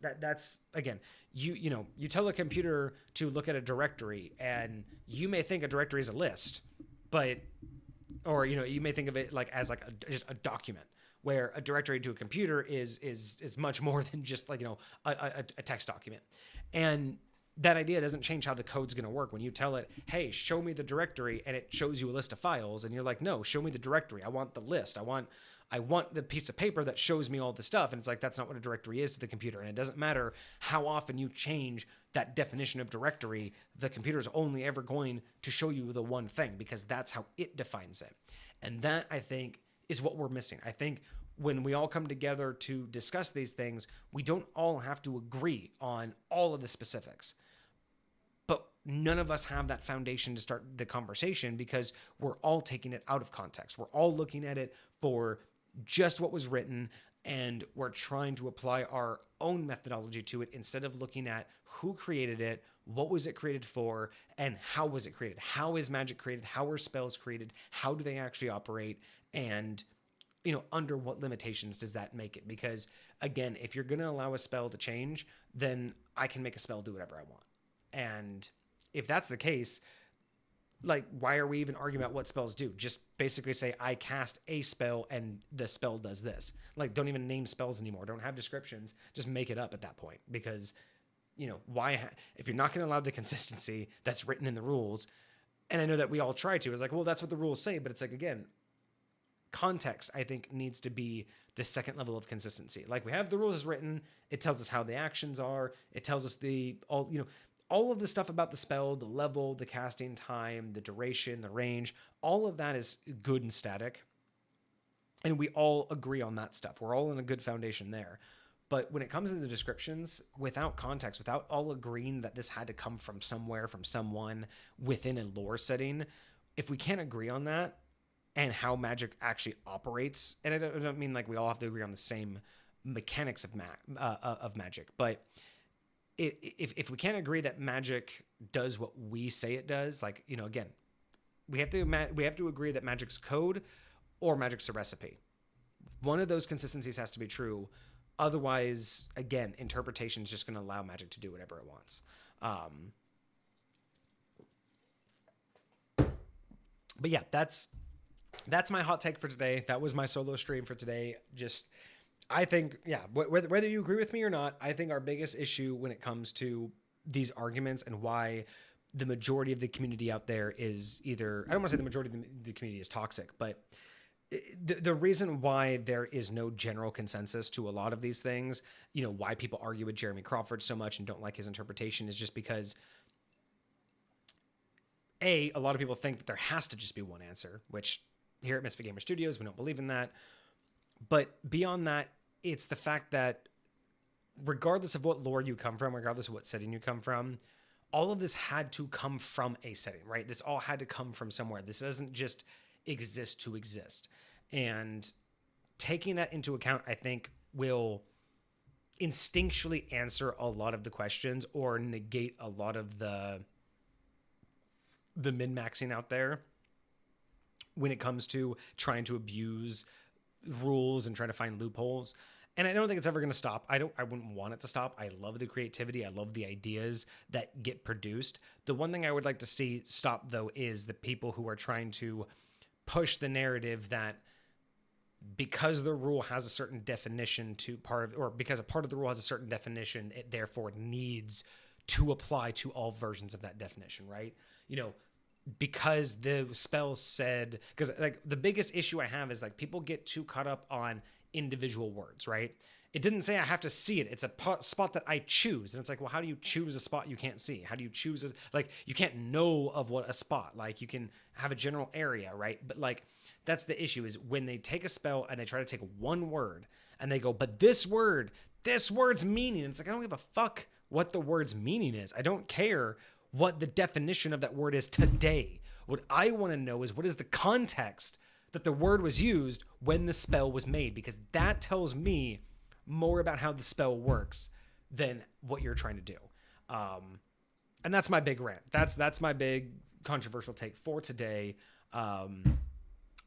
again, you tell a computer to look at a directory, and you may think a directory is a list, or you may think of it like as like just a document, where a directory to a computer is much more than just like a text document. And that idea doesn't change how the code's going to work. When you tell it, hey, show me the directory, and it shows you a list of files, and you're like, no, show me the directory. I want the list. I want the piece of paper that shows me all the stuff. And it's like, that's not what a directory is to the computer. And it doesn't matter how often you change that definition of directory, the computer's only ever going to show you the one thing, because that's how it defines it. And that, I think, is what we're missing. I think when we all come together to discuss these things, we don't all have to agree on all of the specifics. But none of us have that foundation to start the conversation, because we're all taking it out of context. We're all looking at it for just what was written, and we're trying to apply our own methodology to it instead of looking at who created it, what was it created for, and how was it created? How is magic created? How are spells created? How do they actually operate? And under what limitations does that make it? Because again, if you're going to allow a spell to change, then I can make a spell do whatever I want. And if that's the case, like, why are we even arguing about what spells do? Just basically say, I cast a spell and the spell does this. Like, don't even name spells anymore. Don't have descriptions. Just make it up at that point. Because, why, if you're not going to allow the consistency that's written in the rules, and I know that we all try to, it's like, well, that's what the rules say. But it's like, again, context, I think, needs to be the second level of consistency. Like, we have the rules as written. It tells us how the actions are. It tells us all of the stuff about the spell, the level, the casting time, the duration, the range, all of that is good and static. And we all agree on that stuff. We're all in a good foundation there. But when it comes to the descriptions, without context, without all agreeing that this had to come from somewhere, from someone within a lore setting, if we can't agree on that and how magic actually operates, and I don't mean like we all have to agree on the same mechanics of magic, but if we can't agree that magic does what we say it does, like, again, we have to agree that magic's code or magic's a recipe. One of those consistencies has to be true. Otherwise, again, interpretation is just going to allow magic to do whatever it wants. But yeah, that's my hot take for today. That was my solo stream for today. I think, yeah, whether you agree with me or not, I think our biggest issue when it comes to these arguments and why the majority of the community out there is either, I don't want to say the majority of the community is toxic, but the reason why there is no general consensus to a lot of these things, why people argue with Jeremy Crawford so much and don't like his interpretation, is just because a lot of people think that there has to just be one answer, which here at Misfit Gamer Studios, we don't believe in that. But beyond that, it's the fact that regardless of what lore you come from, regardless of what setting you come from, all of this had to come from a setting, right? This all had to come from somewhere. This doesn't just exist to exist. And taking that into account, I think, will instinctually answer a lot of the questions or negate a lot of the min-maxing out there when it comes to trying to abuse rules and trying to find loopholes. And I don't think it's ever going to stop. I wouldn't want it to stop. I love the creativity. I love the ideas that get produced. The one thing I would like to see stop, though, is the people who are trying to push the narrative that because the rule has a certain definition because a part of the rule has a certain definition, it therefore needs to apply to all versions of that definition, right? because the spell said, because like the biggest issue I have is like people get too caught up on individual words, right? It didn't say I have to see it. It's a spot that I choose. And it's like, well, how do you choose a spot you can't see? How do you choose like you can't know of what a spot, like you can have a general area, right? But like that's the issue is when they take a spell and they try to take one word and they go, but this word's meaning. And it's like, I don't give a fuck what the word's meaning is. I don't care what the definition of that word is today. What I want to know is what is the context that the word was used when the spell was made, because that tells me more about how the spell works than what you're trying to do. And that's my big rant. That's my big controversial take for today.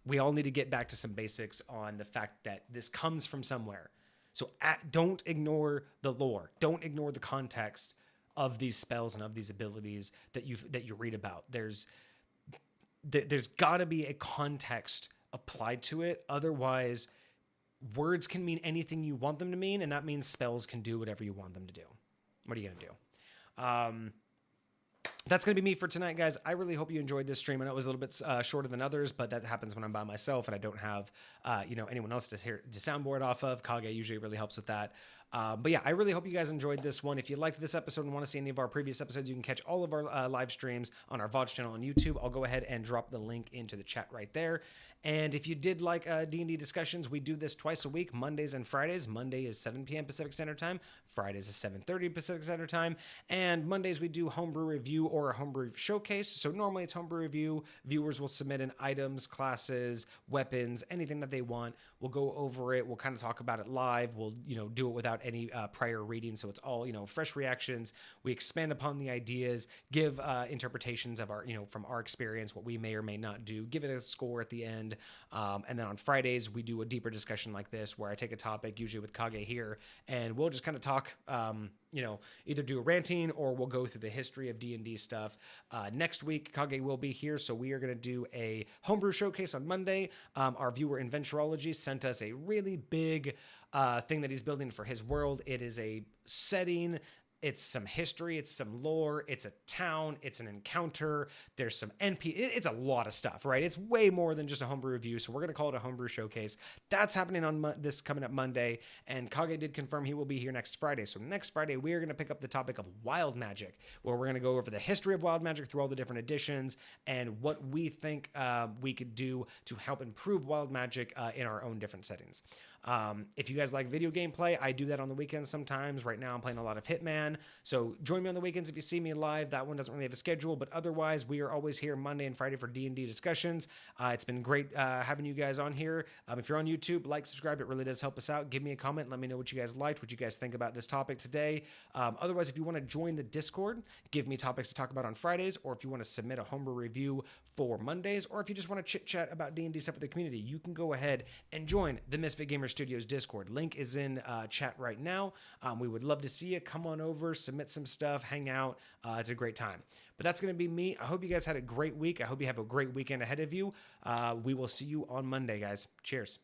We all need to get back to some basics on the fact that this comes from somewhere. So don't ignore the lore. Don't ignore the context of these spells and of these abilities that you read about. There's got to be a context applied to it. Otherwise, words can mean anything you want them to mean, and that means spells can do whatever you want them to do. What are you going to do? That's going to be me for tonight, guys. I really hope you enjoyed this stream. I know it was a little bit shorter than others, but that happens when I'm by myself and I don't have anyone else to soundboard off of. Kage usually really helps with that. But yeah, I really hope you guys enjoyed this one. If you liked this episode and want to see any of our previous episodes, you can catch all of our live streams on our VOD channel on YouTube. I'll go ahead and drop the link into the chat right there. And if you did like D&D Discussions, we do this twice a week, Mondays and Fridays. Monday is 7 p.m. Pacific Standard Time. Fridays is 7:30 Pacific Standard Time. And Mondays we do homebrew review or a homebrew showcase. So normally it's homebrew review. Viewers will submit in items, classes, weapons, anything that they want. We'll go over it. We'll kind of talk about it live. We'll do it without any prior reading. So it's all fresh reactions. We expand upon the ideas, give interpretations of our from our experience, what we may or may not do. Give it a score at the end. And then on Fridays, we do a deeper discussion like this where I take a topic, usually with Kage here, and we'll just kind of talk, either do a ranting or we'll go through the history of D&D stuff. Next week, Kage will be here, so we are going to do a homebrew showcase on Monday. Our viewer Inventurology sent us a really big thing that he's building for his world. It is a setting. It's some history, it's some lore, it's a town, it's an encounter, there's some it's a lot of stuff, right? It's way more than just a homebrew review, so we're going to call it a homebrew showcase. That's happening on this coming up Monday, and Kage did confirm he will be here next Friday. So next Friday, we are going to pick up the topic of wild magic, where we're going to go over the history of wild magic through all the different editions, and what we think we could do to help improve wild magic in our own different settings. If you guys like video game play, I do that on the weekends sometimes. Right now I'm playing a lot of Hitman, so join me on the weekends if you see me live. That one doesn't really have a schedule, but otherwise we are always here Monday and Friday for D&D Discussions. It's been great having you guys on here. If you're on YouTube, like, subscribe. It really does help us out. Give me a comment. Let me know what you guys liked, what you guys think about this topic today. Otherwise, if you want to join the Discord, give me topics to talk about on Fridays, or if you want to submit a homebrew review for Mondays, or if you just want to chit chat about D&D stuff with the community, you can go ahead and join the Misfit Gamers Studios Discord. Link is in chat right now. We would love to see you. Come on over, submit some stuff, hang out. It's a great time. But that's going to be me. I hope you guys had a great week. I hope you have a great weekend ahead of you. We will see you on Monday, guys. Cheers.